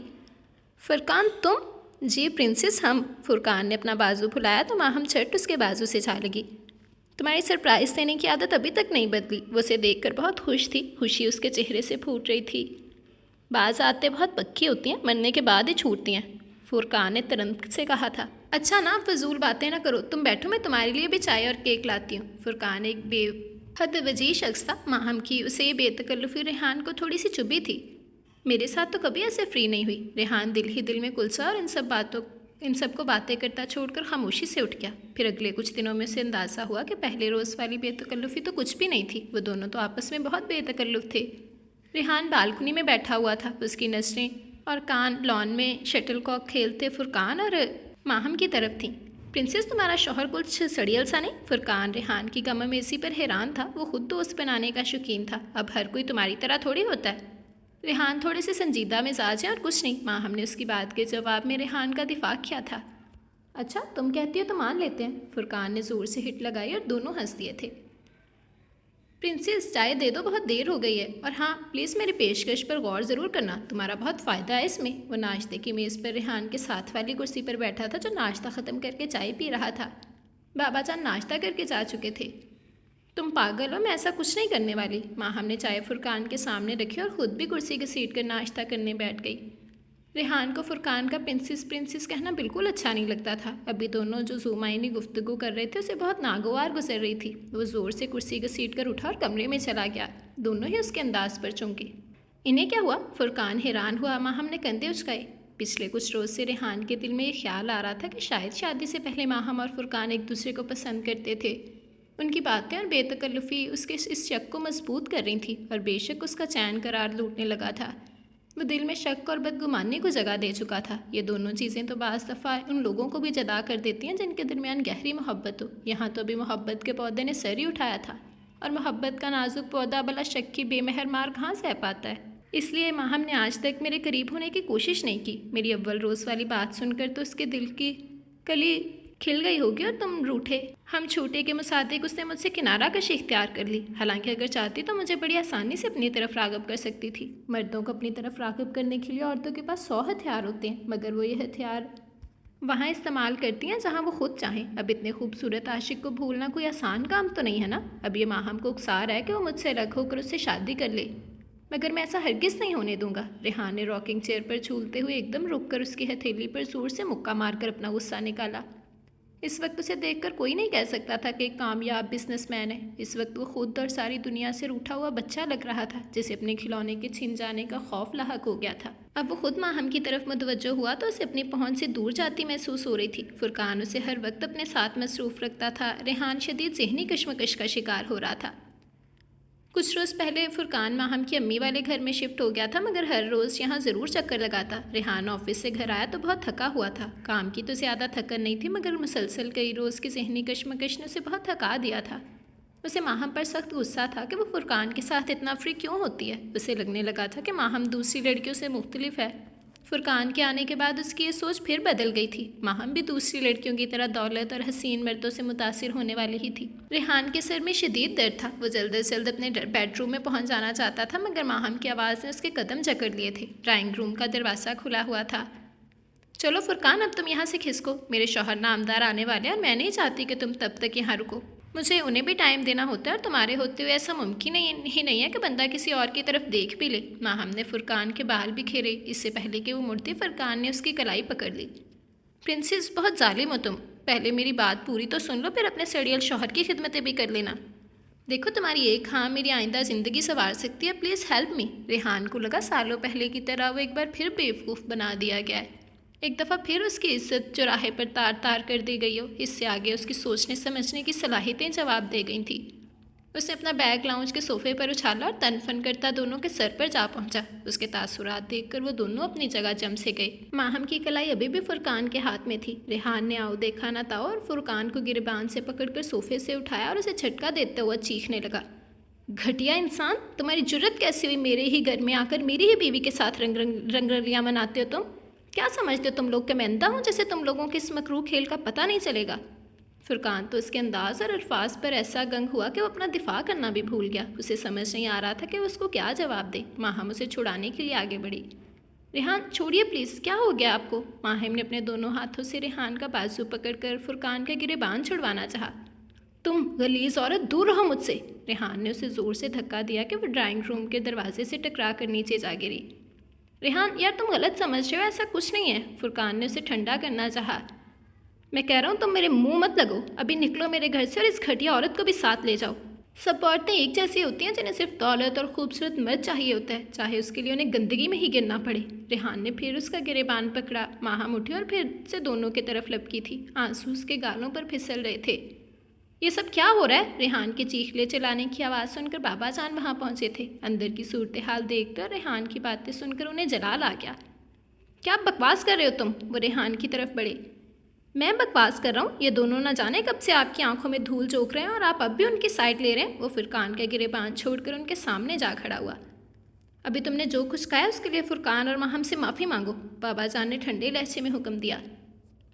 Speaker 1: فرقان تم؟ جی پرنسس، ہم۔ فرقان نے اپنا بازو پھلایا تو ماہم چھٹ اس کے بازو سے جا لگی۔ تمہاری سرپرائز دینے کی عادت ابھی تک نہیں بدلی۔ وہ اسے دیکھ کر بہت خوش تھی، خوشی اس کے چہرے سے پھوٹ رہی تھی۔ بعض عادتیں بہت پکی ہوتی ہیں، مرنے کے بعد ہی چھوٹتی ہیں، فرقان نے ترنت سے کہا تھا۔ اچھا نا، فضول باتیں نہ کرو، تم بیٹھو، میں تمہارے لیے بھی چائے اور کیک لاتی ہوں۔ فرقان ایک بے حد وجیح شخص تھا۔ ماہم کی اسے یہ بے تکلفی ریحان کو تھوڑی سی چبھی تھی۔ میرے ساتھ تو کبھی ایسے فری نہیں ہوئی۔ ریحان دل ہی دل میں کلسا اور ان سب کو باتیں کرتا چھوڑ کر خاموشی سے اٹھ گیا۔ پھر اگلے کچھ دنوں میں سے اندازہ ہوا کہ پہلے روز والی بے تکلفی تو کچھ بھی نہیں تھی۔ وہ دونوں تو آپس میں بہت بے تکلف تھے۔ ریحان بالکنی میں بیٹھا ہوا تھا، اس کی نظریں اور کان لان میں شٹل کاک کھیلتے فرقان اور ماہم کی طرف تھیں۔ پرنسس، تمہارا شوہر کچھ سڑیل سا نہیں؟ فرقان ریحان کی غم امیزی پر حیران تھا۔ وہ خود دوست بنانے کا شوقین تھا۔ اب ہر کوئی تمہاری طرح تھوڑی ہوتا ہے۔ ریحان تھوڑے سے سنجیدہ مزاج ہے اور کچھ نہیں۔ ماہم نے اس کی بات کے جواب میں ریحان کا دفاع کیا تھا۔ اچھا، تم کہتی ہو تو مان لیتے ہیں۔ فرقان نے زور سے ہٹ لگائی اور دونوں ہنس دیے تھے۔ प्रिंसेस चाय दे दो, बहुत देर हो गई है। और हाँ, प्लीज़ मेरी पेशकश पर गौर ज़रूर करना, तुम्हारा बहुत फ़ायदा है इसमें। वो नाश्ते की मेज़ पर रेहान के साथ वाली कुर्सी पर बैठा था, जो नाश्ता ख़त्म करके चाय पी रहा था। बाबा जान नाश्ता करके जा चुके थे। तुम पागल हो, मैं ऐसा कुछ नहीं करने वाली। माहम ने चाय फुरकान के सामने रखी और ख़ुद भी कुर्सी घसीट कर नाश्ता करने बैठ गई। रेहान को फुरकान का प्रिंसेस प्रिंसेस कहना बिल्कुल अच्छा नहीं लगता था। अभी दोनों जो ज़ुमाइनी गुफ्तगू कर रहे थे उसे बहुत नागवार गुजर रही थी। वो ज़ोर से कुर्सी घसीट कर उठा और कमरे में चला गया। दोनों ही उसके अंदाज पर चौंके। इन्हें क्या हुआ? फुरकान हैरान हुआ। माहम ने कंधे उचकाए। पिछले कुछ रोज़ से रेहान के दिल में ये ख्याल आ रहा था कि शायद शादी से पहले माहम और फुरकान एक दूसरे को पसंद करते थे। उनकी बातें और बेतकल्लुफ़ी उसके इस शक को मजबूत कर रही थी और बेशक उसका चैन करार लूटने लगा था। वो दिल में शक और बदगुमानी को जगह दे चुका था। ये दोनों चीज़ें तो बाज़ दफ़ा उन लोगों को भी जदा कर देती हैं जिनके दरमियान गहरी मोहब्बत हो। यहाँ तो अभी मोहब्बत के पौधे ने सर ही उठाया था, और मोहब्बत का नाजुक पौधा भला शक की बेमहर मार कहाँ सह पाता है। इसलिए माहम ने आज तक मेरे करीब होने की कोशिश नहीं की। मेरी अव्वल रोज़ वाली बात सुनकर तो उसके दिल की कली खिल गई होगी और तुम रूठे। हम छूटे के मुसादिक उसने मुझसे किनारा कशी इख्तियार कर ली। हालांकि अगर चाहती तो मुझे बड़ी आसानी से अपनी तरफ राग़िब कर सकती थी। मर्दों को अपनी तरफ राग़िब करने के लिए औरतों के पास 100 हथियार होते हैं, मगर वो ये हथियार वहाँ इस्तेमाल करती हैं जहाँ वो खुद चाहें। अब इतने खूबसूरत आशिक को भूलना कोई आसान काम तो नहीं है ना। अब ये माहम को उकसा रहा है कि वो मुझसे अलग होकर उससे शादी कर ले, मगर मैं ऐसा हरगिज़ नहीं होने दूंगा। रेहान ने रॉकिंग चेयर पर झूलते हुए एकदम रुक कर उसकी हथेली पर जोर से मुक्का मारकर अपना गुस्सा निकाला। इस वक्त उसे देखकर कोई नहीं कह सकता था कि एक कामयाब बिजनेसमैन है। इस वक्त वो खुद और सारी दुनिया से रूठा हुआ बच्चा लग रहा था, जिसे अपने खिलौने के छिन जाने का खौफ लाहक हो गया था। अब वो खुद माहम की तरफ मुतवज्जो हुआ तो उसे अपनी पहुंच से दूर जाती महसूस हो रही थी। फुरकान उसे हर वक्त अपने साथ मसरूफ़ रखता था। रेहान शदीद ज़हनी कशमकश का शिकार हो रहा था। कुछ रोज़ पहले फुरकान माहम की अम्मी वाले घर में शिफ्ट हो गया था, मगर हर रोज़ यहाँ ज़रूर चक्कर लगाता। रेहान ऑफिस से घर आया तो बहुत थका हुआ था। काम की तो ज़्यादा थकन नहीं थी, मगर मुसलसल कई रोज़ की ज़हनी कशमकश ने उसे बहुत थका दिया था। उसे माहम पर सख्त गुस्सा था कि वो फुरकान के साथ इतना फ्री क्यों होती है। उसे लगने लगा था कि माहम दूसरी लड़कियों से मुख्तलिफ है। फुरकान के आने के बाद उसकी ये सोच फिर बदल गई थी। माहम भी दूसरी लड़कियों की तरह दौलत और हसीन मर्दों से मुतासिर होने वाली ही थी। रेहान के सर में शदीद दर्द था। वो जल्द से जल्द अपने बेडरूम में पहुंच जाना चाहता था, मगर माहम की आवाज़ ने उसके कदम जकड़ लिए थे। ड्राइंग रूम का दरवाज़ा खुला हुआ था। चलो फुरकान, अब तुम यहाँ से खिसको। मेरे शौहर नामदार आने वाले हैं और मैं नहीं चाहती कि तुम तब तक यहाँ रुको। मुझे उन्हें भी टाइम देना होता है और तुम्हारे होते हुए ऐसा मुमकिन ही नहीं है कि बंदा किसी और की तरफ देख भी ले। माहम ने फुरकान के बाल बिखेरे। इससे पहले कि वो मुड़ती, फुरकान ने उसकी कलाई पकड़ ली। प्रिंसेस, बहुत जालिम हो तुम। पहले मेरी बात पूरी तो सुन लो, फिर अपने सड़ियल शौहर की खिदमतें भी कर लेना। देखो, तुम्हारी एक हाँ मेरी आइंदा ज़िंदगी संवार सकती है। Please help me. रेहान को लगा सालों पहले की तरह वो एक बार फिर बेवकूफ़ बना दिया गया है। एक दफ़ा फिर उसकी इज्जत चौराहे पर तार तार कर दी गई हो। इससे आगे उसकी सोचने समझने की सलाहियतें जवाब दे गई थी। उसने अपना बैग लाउंज के सोफे पर उछाला और तनफन करता दोनों के सर पर जा पहुंचा। उसके तासुरात देखकर वो दोनों अपनी जगह जम से गए। माहम की कलाई अभी भी फुरकान के हाथ में थी। रेहान ने आओ देखा ना था और फुरकान को गिरबान से पकड़कर सोफे से उठाया और उसे झटका देते हुए चीखने लगा। घटिया इंसान, तुम्हारी जुर्रत कैसी हुई मेरे ही घर में आकर मेरी ही बीवी के साथ रंगरलियाँ मनाते हो तुम? क्या समझते हो तुम लोग कि मैं अंधा हूँ जैसे तुम लोगों के इस मकरूह खेल का पता नहीं चलेगा? फुरकान तो उसके अंदाज और अल्फाज पर ऐसा गंग हुआ कि वो अपना दिफा करना भी भूल गया। उसे समझ नहीं आ रहा था कि वो उसको क्या जवाब दे। माहम उसे छुड़ाने के लिए आगे बढ़ी। रेहान, छोड़िए प्लीज़, क्या हो गया आपको? माहम ने अपने दोनों हाथों से रेहान का बाजू पकड़कर फुरकान का गिरेबान छुड़वाना चाहा। तुम गलीज़ औरत, दूर रहो मुझसे। रेहान ने उसे ज़ोर से धक्का दिया कि वो ड्राइंग रूम के दरवाजे से टकरा कर नीचे जा गिरी। रेहान, यार तुम गलत समझ रहे हो, ऐसा कुछ नहीं है। फुरकान ने उसे ठंडा करना चाहा। मैं कह रहा हूँ तुम मेरे मुंह मत लगो। अभी निकलो मेरे घर से और इस घटिया औरत को भी साथ ले जाओ। सब औरतें एक जैसी होती हैं जिन्हें सिर्फ दौलत और खूबसूरत मर्द चाहिए होता है, चाहे उसके लिए उन्हें गंदगी में ही गिरना पड़े। रेहान ने फिर उसका गिरेबान पकड़ा। माहम उठी और फिर से दोनों की तरफ लपकी थी। आंसू उसके गालों पर फिसल रहे थे। ये सब क्या हो रहा है? रेहान के चीखले चलाने की आवाज़ सुनकर बाबा जान वहाँ पहुँचे थे। अंदर की सूरत हाल देखते और रेहान की बातें सुनकर उन्हें जलाल आ गया। क्या बकवास कर रहे हो तुम? वो रेहान की तरफ बढ़े। मैं बकवास कर रहा हूँ? ये दोनों ना जाने कब से आपकी आंखों में धूल झोंक रहे हैं और आप अब भी उनकी साइड ले रहे हैं। वो फुरकान का गिरेबान छोड़कर उनके सामने जा खड़ा हुआ। अभी तुमने जो कुछ कहा उसके लिए फुरकान और माहम से माफ़ी मांगो, बाबा जान ने ठंडे लहजे में हुक्म दिया।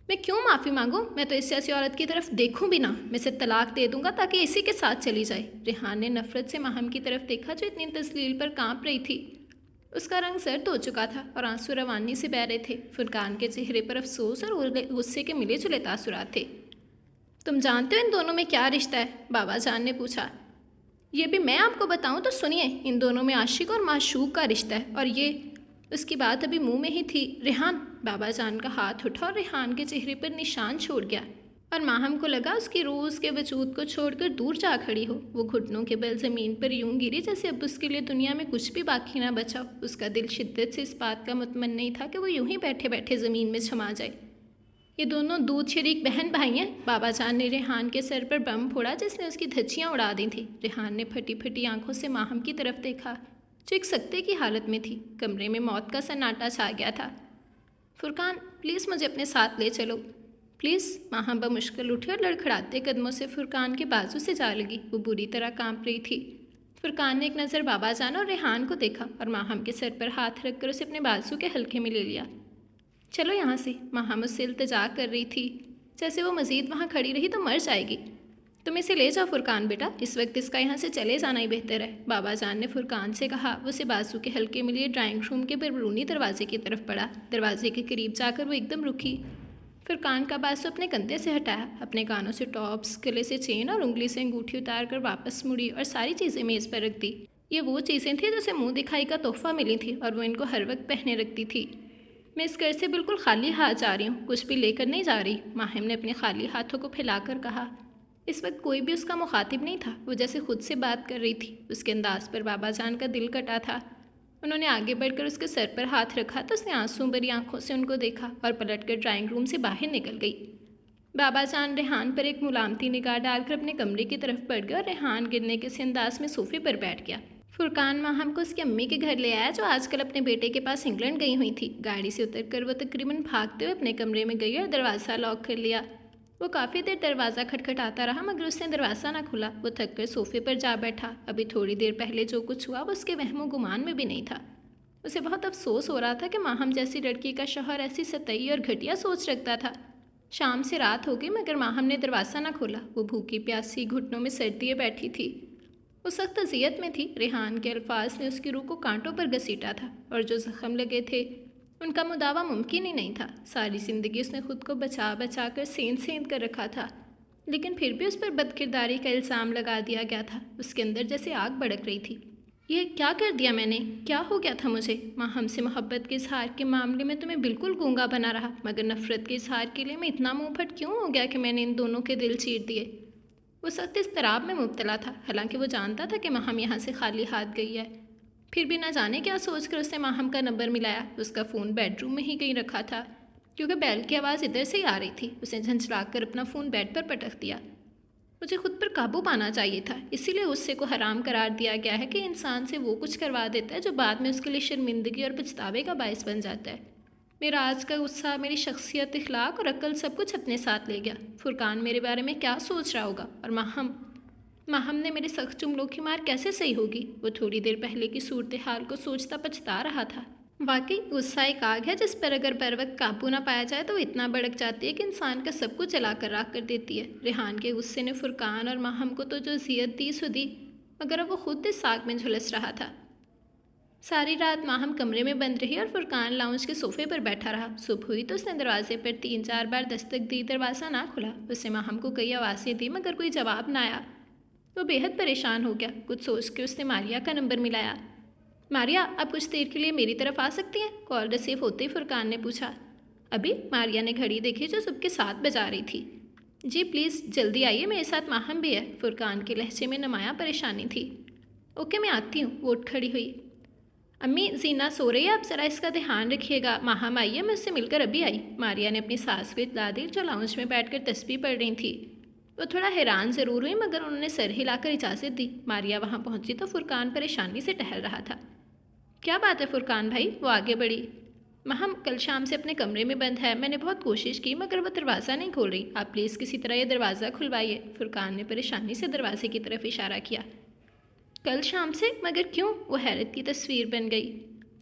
Speaker 1: मैं क्यों माफ़ी मांगूं? मैं तो इस जैसी औरत की तरफ देखूं भी ना। मैं इसे तलाक दे दूंगा ताकि इसी के साथ चली जाए। रेहान ने नफरत से माहम की तरफ देखा जो इतनी तस्लील पर कांप रही थी। उसका रंग सर्द हो चुका था और आंसू रवानी से बह रहे थे। फुरकान के चेहरे पर अफसोस और गुस्से के मिले जुले तासुरात थे। तुम जानते हो इन दोनों में क्या रिश्ता है? बाबा जान ने पूछा। ये भी मैं आपको बताऊं तो सुनिए, इन दोनों में आशिक और माशूक का रिश्ता है। और ये उसकी बात अभी मुंह में ही थी। रेहान, बाबा जान का हाथ उठा और रेहान के चेहरे पर निशान छोड़ गया और माहम को लगा उसकी रूह उसके वजूद को छोड़कर दूर जा खड़ी हो। वो घुटनों के बल ज़मीन पर यूं गिरी जैसे अब उसके लिए दुनिया में कुछ भी बाकी ना बचा। उसका दिल शिद्दत से इस बात का मुतमन नहीं था कि वो यूं ही बैठे बैठे ज़मीन में समा जाए। ये दोनों दूध शरीक बहन भाई हैं। बाबा जान ने रेहान के सर पर बम फोड़ा जिसने उसकी धज्जियाँ उड़ा दी थी। रेहान ने फटी फटी आंखों से माहम की तरफ देखा जो एक सख्ते की हालत में थी। कमरे में मौत का सन्नाटा छा गया था। फुरकान, प्लीज़ मुझे अपने साथ ले चलो प्लीज़। माहम बमुश्किल उठी और लड़खड़ाते कदमों से फुरकान के बाजू से जा लगी। वो बुरी तरह कांप रही थी। फुरकान ने एक नज़र बाबा जान और रेहान को देखा और माहम के सर पर हाथ रखकर उसे अपने बाजू के हल्के में ले लिया। चलो यहाँ से। माहम उससे इल्तिजा कर रही थी जैसे वो मज़ीद वहाँ खड़ी रही तो मर जाएगी। तुम इसे ले जाओ फुरकान बेटा, इस वक्त इसका यहाँ से चले जाना ही बेहतर है। बाबा जान ने फुरकान से कहा। वो उसे बाजू के हल्के में लिए ड्राइंग रूम के बरूनी दरवाजे की तरफ बढ़ा। दरवाजे के करीब जाकर वो एकदम रुकी। फुरकान का बाजू अपने कंधे से हटाया, अपने कानों से टॉप्स, गले से चेन और उंगली से अंगूठी उतार कर वापस मुड़ी और सारी चीज़ें मेज़ पर रख दी। ये वो चीज़ें थी जैसे मुँह दिखाई का तोहफा मिली थी और वो इनको हर वक्त पहने रखती थी। मैं इस घर से बिल्कुल खाली हाथ जा रही हूँ, कुछ भी लेकर नहीं जा रही। माहिम ने अपने खाली हाथों को फैलाकर कहा। इस वक्त कोई भी उसका मुखातिब नहीं था। वो जैसे खुद से बात कर रही थी। उसके अंदाज पर बाबा जान का दिल कटा था। उन्होंने आगे बढ़कर उसके सर पर हाथ रखा तो उसने आंसू भरी आंखों से उनको देखा और पलटकर ड्राइंग रूम से बाहर निकल गई। बाबा जान रेहान पर एक मुलामती निगाह डालकर अपने कमरे की तरफ बढ़ गया और रेहान गिरने के से अंदाज में सोफे पर बैठ गया। फुरकान माहम को उसकी अम्मी के घर ले आया जो आजकल अपने बेटे के पास इंग्लैंड गई हुई थी। गाड़ी से उतरकर वो तकरीबन भागते हुए अपने कमरे में गई और दरवाज़ा लॉक कर लिया। वो काफ़ी देर दरवाज़ा खटखटाता रहा मगर उसने दरवाज़ा ना खुला। वो थक कर सोफे पर जा बैठा। अभी थोड़ी देर पहले जो कुछ हुआ वो उसके वहमो गुमान में भी नहीं था। उसे बहुत अफसोस हो रहा था कि माहम जैसी लड़की का शौहर ऐसी सतई और घटिया सोच रखता था। शाम से रात हो गई मगर माहम ने दरवाज़ा ना खोला। वो भूखी प्यासी घुटनों में सर्दिए बैठी थी। वो सख्त अजियत में थी। रेहान के अल्फाज ने उसकी रूह को कांटों पर घसीटा था और जो जख्म लगे थे उनका मुदावा मुमकिन ही नहीं था। सारी ज़िंदगी उसने खुद को बचा बचा कर सेंध कर रखा था लेकिन फिर भी उस पर बदकिरदारी का इल्ज़ाम लगा दिया गया था। उसके अंदर जैसे आग भड़क रही थी। ये क्या कर दिया मैंने? क्या हो गया था मुझे? माँ हमसे मोहब्बत के इजहार के मामले में तो मैं बिल्कुल गूंगा बना रहा मगर नफ़रत के इजहार के लिए मैं इतना मुँह फट क्यों हो गया कि मैंने इन दोनों के दिल चीर दिए। वो सख्त इज़्तिराब में मुब्तला था। हालांकि वो जानता था कि माहम यहाँ से खाली हाथ गई है। फिर भी ना जाने क्या सोचकर उसने माहम का नंबर मिलाया। उसका फ़ोन बेडरूम में ही कहीं रखा था क्योंकि बैल की आवाज़ इधर से ही आ रही थी। उसने झंझलाकर अपना फ़ोन बेड पर पटक दिया। मुझे खुद पर काबू पाना चाहिए था, इसीलिए गुस्से को हराम करार दिया गया है कि इंसान से वो कुछ करवा देता है जो बाद में उसके लिए शर्मिंदगी और पछतावे का बायस बन जाता है। मेरा आज का गुस्सा मेरी शख्सियत, इखलाक और अक्ल सब कुछ अपने साथ ले गया। फुरकान मेरे बारे में क्या सोच रहा होगा और माहम ने मेरे सख्त जुमलों की मार कैसे सही होगी। वो थोड़ी देर पहले की सूरत हाल को सोचता पछता रहा था। वाकई गुस्सा एक आग है जिस पर अगर बर वक्त काबू ना पाया जाए तो वो इतना भड़क जाती है कि इंसान का सब कुछ जला कर राख कर देती है। रेहान के गुस्से ने फुरकान और माहम को तो जो अज़ियत दी सो दी मगर अब वो खुद इस आग में झुलस रहा था। सारी रात माहम कमरे में बंद रही और फुरकान लाउंज के सोफे पर बैठा रहा। सुबह हुई तो उसने दरवाजे पर 3-4 बार दस्तक दी। दरवाज़ा ना खुला। उसने माहम को कई आवाज़ें दी मगर कोई जवाब ना आया। वो बेहद परेशान हो गया। कुछ सोच के उसने मारिया का नंबर मिलाया। मारिया, आप कुछ देर के लिए मेरी तरफ आ सकती हैं? कॉल रिसीव होते ही फुरकान ने पूछा। अभी? मारिया ने घड़ी देखी जो सुबह के 7 बजा रही थी। जी प्लीज़ जल्दी आइए, मेरे साथ माहम भी है। फुरकान के लहजे में नुमाया परेशानी थी। ओके मैं आती हूँ। वो उठ खड़ी हुई। अम्मी, जीना सो रही है, आप ज़रा इसका ध्यान रखिएगा। माहम आई है, मैं उससे मिलकर अभी आई। मारिया ने अपनी सास को इत्तला दी जो लाउंज में बैठकर तस्बीह पढ़ रही थी। वो थोड़ा हैरान ज़रूर हुई मगर उन्होंने सर हिलाकर इजाज़त दी। मारिया वहाँ पहुँची तो फुरकान परेशानी से टहल रहा था। क्या बात है फुरकान भाई? वो आगे बढ़ी। माहम कल शाम से अपने कमरे में बंद है। मैंने बहुत कोशिश की मगर वो दरवाज़ा नहीं खोल रही। आप प्लीज़ किसी तरह ये दरवाज़ा खुलवाइए। फुरकान ने परेशानी से दरवाजे की तरफ इशारा किया। कल शाम से? मगर क्यों? वो हैरत की तस्वीर बन गई।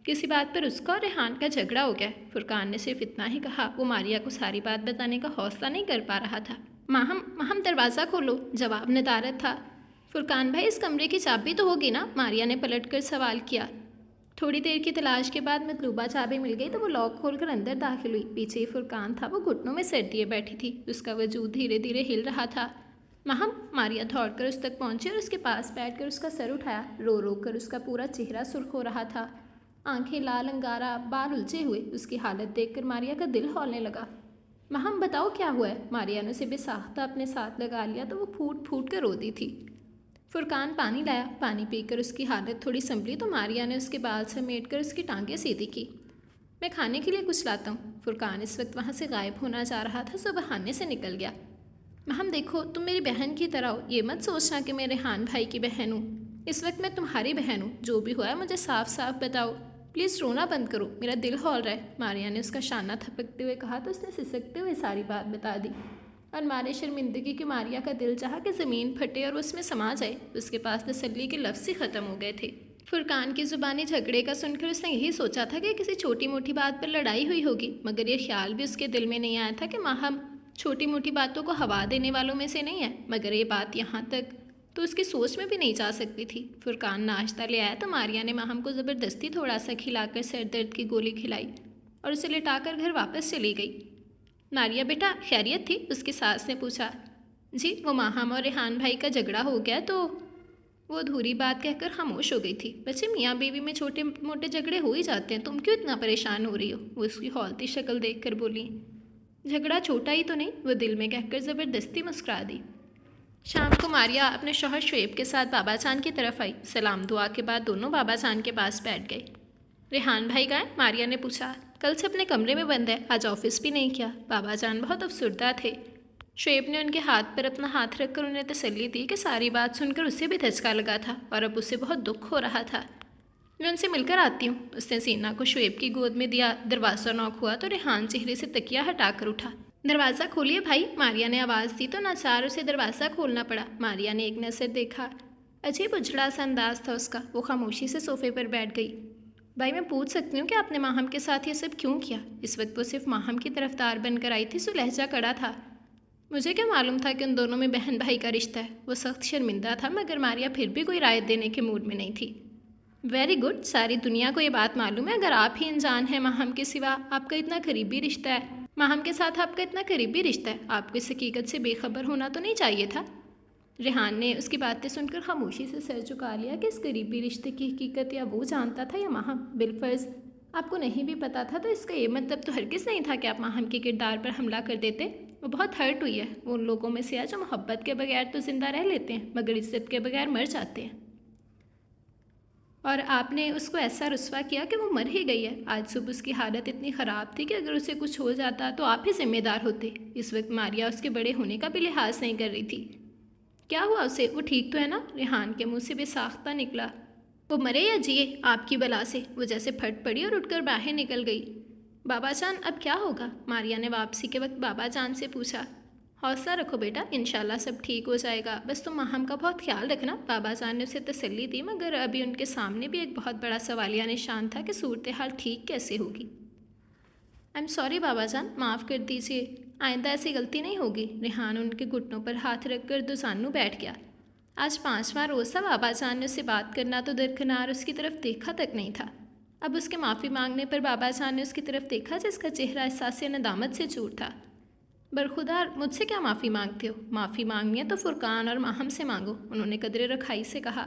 Speaker 2: کسی بات پر اس کا اور ریحان کا جھگڑا ہو گیا۔ فرقان نے صرف اتنا ہی کہا۔ وہ ماریا کو ساری بات بتانے کا حوصلہ نہیں کر پا رہا تھا۔ ماہم دروازہ کھولو، جواب ندارت تھا۔ فرقان بھائی اس کمرے کی چابی تو ہوگی نا؟ ماریا نے پلٹ کر سوال کیا۔ تھوڑی دیر کی تلاش کے بعد مطلوبہ چابی مل گئی تو وہ لاک کھول کر اندر داخل ہوئی۔ پیچھے ہی فرقان تھا، وہ گھٹنوں میں سر دیے بیٹھی تھی، اس کا وجود دھیرے دھیرے ہل رہا تھا۔ ماریا دوڑ کر اس تک پہنچی اور اس کے پاس بیٹھ کر اس کا سر اٹھایا۔ رو رو کر اس کا پورا چہرہ سرخ ہو رہا تھا، آنکھیں لال انگارہ، بال الجھے ہوئے۔ اس کی حالت دیکھ کر ماریا کا دل ہولنے لگا۔ بتاؤ کیا ہوا ہے؟ ماریا نے اسے بے ساختہ اپنے ساتھ لگا لیا تو وہ پھوٹ پھوٹ کر رو دی تھی۔ فرقان پانی لایا۔ پانی پی کر اس کی حالت تھوڑی سنبھلی تو ماریا نے اس کے بال سمیٹ کر اس کی ٹانگیں سیدھی کی۔ میں کھانے کے لیے کچھ لاتا ہوں۔ فرقان اس وقت وہاں سے غائب ہونا چاہ رہا تھا، سو بہانے سے نکل گیا۔ دیکھو تم میری بہن کی طرح ہو، یہ مت سوچنا کہ میں ریحان بھائی کی بہن ہوں۔ اس وقت میں تمہاری بہن ہوں، جو بھی ہوا ہے مجھے صاف صاف بتاؤ۔ پلیز رونا بند کرو، میرا دل ہول رہا ہے۔ ماریا نے اس کا شانہ تھپکتے ہوئے کہا تو اس نے سسکتے ہوئے ساری بات بتا دی، اور مارے شرمندگی کی ماریا کا دل چاہا کہ زمین پھٹے اور اس میں سما جائے۔ اس کے پاس تسلی کے لفظ ہی ختم ہو گئے تھے۔ فرقان کی زبانی جھگڑے کا سن کر اس نے یہی سوچا تھا کہ کسی چھوٹی موٹی بات پر لڑائی ہوئی ہوگی، مگر یہ خیال بھی اس کے دل میں نہیں آیا تھا کہ ماہم چھوٹی موٹی باتوں کو ہوا دینے والوں میں سے نہیں ہے، مگر یہ بات یہاں تک تو اس کی سوچ میں بھی نہیں جا سکتی تھی۔ فرقان ناشتہ لے آیا تو ماریا نے ماہم کو زبردستی تھوڑا سا کھلا کر سر درد کی گولی کھلائی اور اسے لٹا کر گھر واپس چلی گئی۔ ماریا بیٹا خیریت تھی؟ اس کی ساس نے پوچھا۔ جی، وہ ماہم اور ریحان بھائی کا جھگڑا ہو گیا تو وہ ادھوری بات کہہ کر خاموش ہو گئی تھی۔ بچے میاں بیوی میں چھوٹے موٹے جھگڑے ہو ہی جاتے ہیں، تم کیوں اتنا پریشان ہو رہی ہو؟ وہ اس کی ہولتی شکل دیکھ کر بولی۔ جھگڑا چھوٹا ہی تو نہیں، وہ دل میں کہہ کر زبردستی مسکرا دی۔ شام کو ماریا اپنے شوہر شعیب کے ساتھ بابا جان کی طرف آئی۔ سلام دعا کے بعد دونوں بابا جان کے پاس بیٹھ گئے۔ ریحان بھائی گئے؟ ماریا نے پوچھا۔ کل سے اپنے کمرے میں بند ہے، آج آفس بھی نہیں کیا۔ بابا جان بہت افسردہ تھے۔ شعیب نے ان کے ہاتھ پر اپنا ہاتھ رکھ کر انہیں تسلی دی کہ ساری بات سن کر اسے بھی دھچکا لگا تھا اور اب اسے بہت دکھ ہو رہا تھا۔ میں ان سے مل کر آتی ہوں۔ اس نے سینا کو شعیب کی گود میں دیا۔ دروازہ نوک ہوا تو ریحان چہرے سے تکیہ ہٹا کر اٹھا۔ دروازہ کھولیے بھائی، ماریا نے آواز دی تو ناچار اسے دروازہ کھولنا پڑا۔ ماریا نے ایک نظر دیکھا، عجیب اجڑا سا انداز تھا اس کا۔ وہ خاموشی سے صوفے پر بیٹھ گئی۔ بھائی میں پوچھ سکتی ہوں کہ آپ نے ماہم کے ساتھ یہ سب کیوں کیا؟ اس وقت وہ صرف ماہم کی طرفدار بن کر آئی تھی، سو لہجہ کڑا تھا۔ مجھے کیا معلوم تھا کہ ان دونوں میں بہن بھائی کا رشتہ ہے؟ وہ سخت شرمندہ تھا، مگر ماریا پھر بھی کوئی رائے دینے کے موڈ میں نہیں تھی۔ ویری گڈ، ساری دنیا کو یہ بات معلوم ہے، اگر آپ ہی انجان ہیں ماہم کے سوا آپ کا اتنا قریبی رشتہ ہے، ماہم کے ساتھ آپ کا اتنا قریبی رشتہ ہے، آپ کو اس حقیقت سے بے خبر ہونا تو نہیں چاہیے تھا۔ ریحان نے اس کی باتیں سن کر خاموشی سے سر جھکا لیا کہ اس قریبی رشتے کی حقیقت یا وہ جانتا تھا یا ماہم۔ بالفرض آپ کو نہیں بھی پتا تھا تو اس کا یہ مطلب تو ہرگز نہیں تھا کہ آپ ماہم کے کردار پر حملہ کر دیتے۔ وہ بہت ہرٹ ہوئی ہے، وہ ان لوگوں میں سے ہے جو محبت کے بغیر تو زندہ رہ لیتے ہیں مگر عزت کے بغیر مر جاتے ہیں، اور آپ نے اس کو ایسا رسوا کیا کہ وہ مر ہی گئی ہے۔ آج صبح اس کی حالت اتنی خراب تھی کہ اگر اسے کچھ ہو جاتا تو آپ ہی ذمہ دار ہوتے۔ اس وقت ماریا اس کے بڑے ہونے کا بھی لحاظ نہیں کر رہی تھی۔ کیا ہوا اسے؟ وہ ٹھیک تو ہے نا؟ ریحان کے منہ سے بے ساختہ نکلا۔ وہ مرے یا جیے آپ کی بلا سے؟ وہ جیسے پھٹ پڑی اور اٹھ کر باہر نکل گئی۔ بابا جان اب کیا ہوگا؟ ماریا نے واپسی کے وقت بابا جان سے پوچھا۔ حوصلہ رکھو بیٹا، انشاءاللہ سب ٹھیک ہو جائے گا، بس تم ماہم کا بہت خیال رکھنا، بابا جان نے اسے تسلی دی، مگر ابھی ان کے سامنے بھی ایک بہت بڑا سوالیہ نشان تھا کہ صورتحال ٹھیک کیسے ہوگی۔ آئی ایم سوری بابا جان، معاف کر دیجیے، آئندہ ایسی غلطی نہیں ہوگی۔ ریحان ان کے گھٹنوں پر ہاتھ رکھ کر دوزانو بیٹھ گیا۔ آج 5واں روز تھا، بابا جان نے اسے بات کرنا تو درکنار اس کی طرف دیکھا تک نہیں تھا۔ اب اس کے معافی مانگنے پر بابا جان نے اس کی طرف دیکھا جس کا چہرہ احساس ندامت سے چور تھا۔ برخودار مجھ سے کیا معافی مانگتے ہو؟ معافی مانگنی ہے تو فرقان اور ماہم سے مانگو، انہوں نے قدر رکھائی سے کہا۔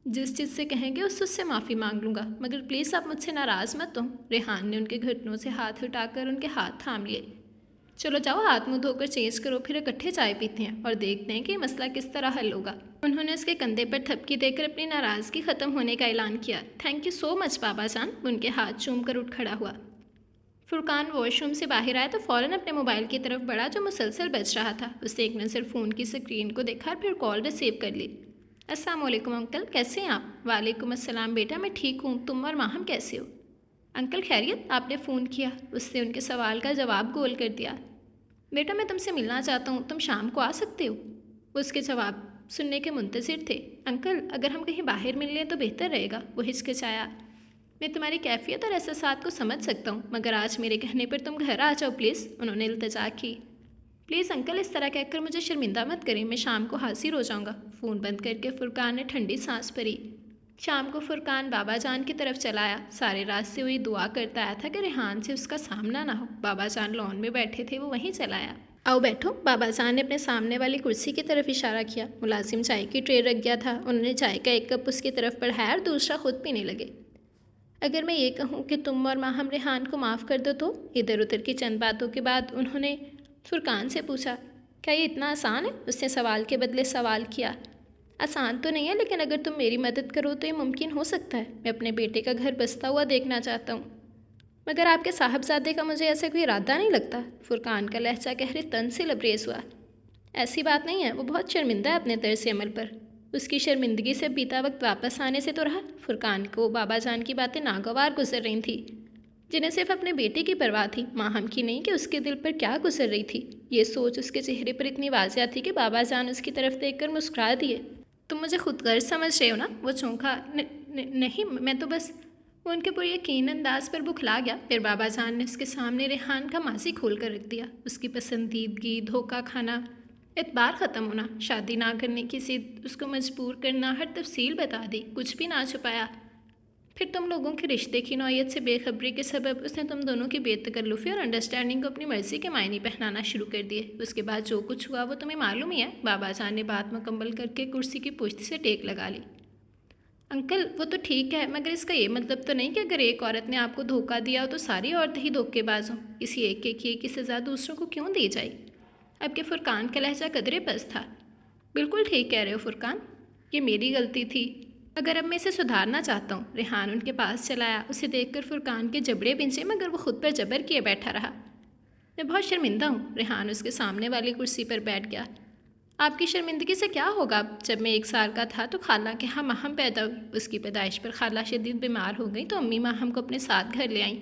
Speaker 2: جس چیز سے کہیں گے اس سے معافی مانگ لوں گا، مگر پلیز آپ مجھ سے ناراض مت ہو۔ ریحان نے ان کے گھٹنوں سے ہاتھ ہٹا کر ان کے ہاتھ تھام لیے۔ چلو جاؤ ہاتھ منہ دھو کر چینج کرو، پھر اکٹھے چائے پیتے ہیں اور دیکھتے ہیں کہ یہ مسئلہ کس طرح حل ہوگا۔ انہوں نے اس کے کندھے پر تھپکی دے کر اپنی ناراضگی ختم ہونے کا اعلان کیا۔ تھینک یو سو مچ بابا جان، ان کے ہاتھ چوم کر اٹھ کھڑا ہوا۔ فرقان واش روم سے باہر آیا تو فوراً اپنے موبائل کی طرف بڑھا جو مسلسل بج رہا تھا۔ اس نے ایک نظر فون کی اسکرین کو دیکھا اور پھر کال ریسیو کر لی۔ السلام علیکم انکل، کیسے ہیں آپ؟ وعلیکم السلام بیٹا، میں ٹھیک ہوں، تم اور ماہم کیسے ہو؟ انکل خیریت، آپ نے فون کیا؟ اس نے ان کے سوال کا جواب گول کر دیا۔ بیٹا میں تم سے ملنا چاہتا ہوں، تم شام کو آ سکتے ہو؟ وہ اس کے جواب سننے کے منتظر تھے۔ انکل اگر ہم کہیں باہر مل لیں تو بہتر رہے گا، وہ ہچکچایا۔ میں تمہاری کیفیت اور احساسات کو سمجھ سکتا ہوں، مگر آج میرے کہنے پر تم گھر آ جاؤ پلیز، انہوں نے التجا کی۔ پلیز انکل اس طرح کہہ کر مجھے شرمندہ مت کریں، میں شام کو حاضر ہو جاؤں گا۔ فون بند کر کے فرقان نے ٹھنڈی سانس بھری۔ شام کو فرقان بابا جان کی طرف چلا آیا، سارے راستے وہی دعا کرتا آیا تھا کہ ریحان سے اس کا سامنا نہ ہو۔ بابا جان لان میں بیٹھے تھے، وہ وہیں چلا آیا۔ آؤ بیٹھو، بابا جان نے اپنے سامنے والی کرسی کی طرف اشارہ کیا۔ ملازم چائے کی ٹرے رکھ گیا تھا، انہوں نے چائے کا ایک کپ اس کی طرف بڑھایا اور دوسرا خود پینے لگے۔ اگر میں یہ کہوں کہ تم اور ماہم ریحان کو معاف کر دو تو؟ ادھر ادھر کی چند باتوں کے بعد انہوں نے فرقان سے پوچھا۔ کیا یہ اتنا آسان ہے؟ اس نے سوال کے بدلے سوال کیا۔ آسان تو نہیں ہے، لیکن اگر تم میری مدد کرو تو یہ ممکن ہو سکتا ہے۔ میں اپنے بیٹے کا گھر بستا ہوا دیکھنا چاہتا ہوں، مگر آپ کے صاحبزادے کا مجھے ایسا کوئی ارادہ نہیں لگتا۔ فرقان کا لہجہ گہرے تن سے لبریز ہوا۔ ایسی بات نہیں ہے، وہ بہت شرمندہ ہے اپنے طرز عمل پر۔ اس کی شرمندگی سے بیتا وقت واپس آنے سے تو رہا۔ فرقان کو بابا جان کی باتیں ناگوار گزر رہی تھیں، جنہیں صرف اپنے بیٹے کی پرواہ تھی، ماہم کی نہیں کہ اس کے دل پر کیا گزر رہی تھی۔ یہ سوچ اس کے چہرے پر اتنی واضح تھی کہ بابا جان اس کی طرف دیکھ کر مسکرا دیے۔ تم مجھے خود غرض سمجھ رہے ہو نا؟ وہ چونکا۔ نہیں، میں تو بس۔ وہ ان کے پر یقین انداز پر بکھلا گیا۔ پھر بابا جان نے اس کے سامنے ریحان کا ماضی کھول کر رکھ دیا، اس کی پسندیدگی، دھوکہ کھانا، اعتبار ختم ہونا، شادی نہ کرنے کی ضد، اس کو مجبور کرنا، ہر تفصیل بتا دی، کچھ بھی نہ چھپایا۔ پھر تم لوگوں کے رشتے کی نوعیت سے بے خبری کے سبب اس نے تم دونوں کی بے تکلفی اور انڈرسٹینڈنگ کو اپنی مرضی کے معنی پہنانا شروع کر دیے۔ اس کے بعد جو کچھ ہوا وہ تمہیں معلوم ہی ہے۔ بابا جان نے بات مکمل کر کے کرسی کی پشت سے ٹیک لگا لی۔ انکل وہ تو ٹھیک ہے، مگر اس کا یہ مطلب تو نہیں کہ اگر ایک عورت نے آپ کو دھوکہ دیا ہو تو ساری عورتیں ہی دھوکے باز ہوں۔ کسی ایک کے کیے کی سزا دوسروں کو کیوں دی جائے؟ اب کے فرقان کا لہجہ قدرے پست تھا۔ بالکل ٹھیک کہہ رہے ہو فرقان، یہ میری غلطی تھی، اگر اب میں اسے سدھارنا چاہتا ہوں۔ ریحان ان کے پاس چلا آیا، اسے دیکھ کر فرقان کے جبڑے پنچے، مگر وہ خود پر جبر کیے بیٹھا رہا۔ میں بہت شرمندہ ہوں۔ ریحان اس کے سامنے والی کرسی پر بیٹھ گیا۔ آپ کی شرمندگی سے کیا ہوگا؟ جب میں 1 سال کا تھا تو خالہ کے ہاں ماہم پیدا ہوئی۔ اس کی پیدائش پر خالہ شدید بیمار ہو گئی تو امی ماہم کو اپنے ساتھ گھر لے آئیں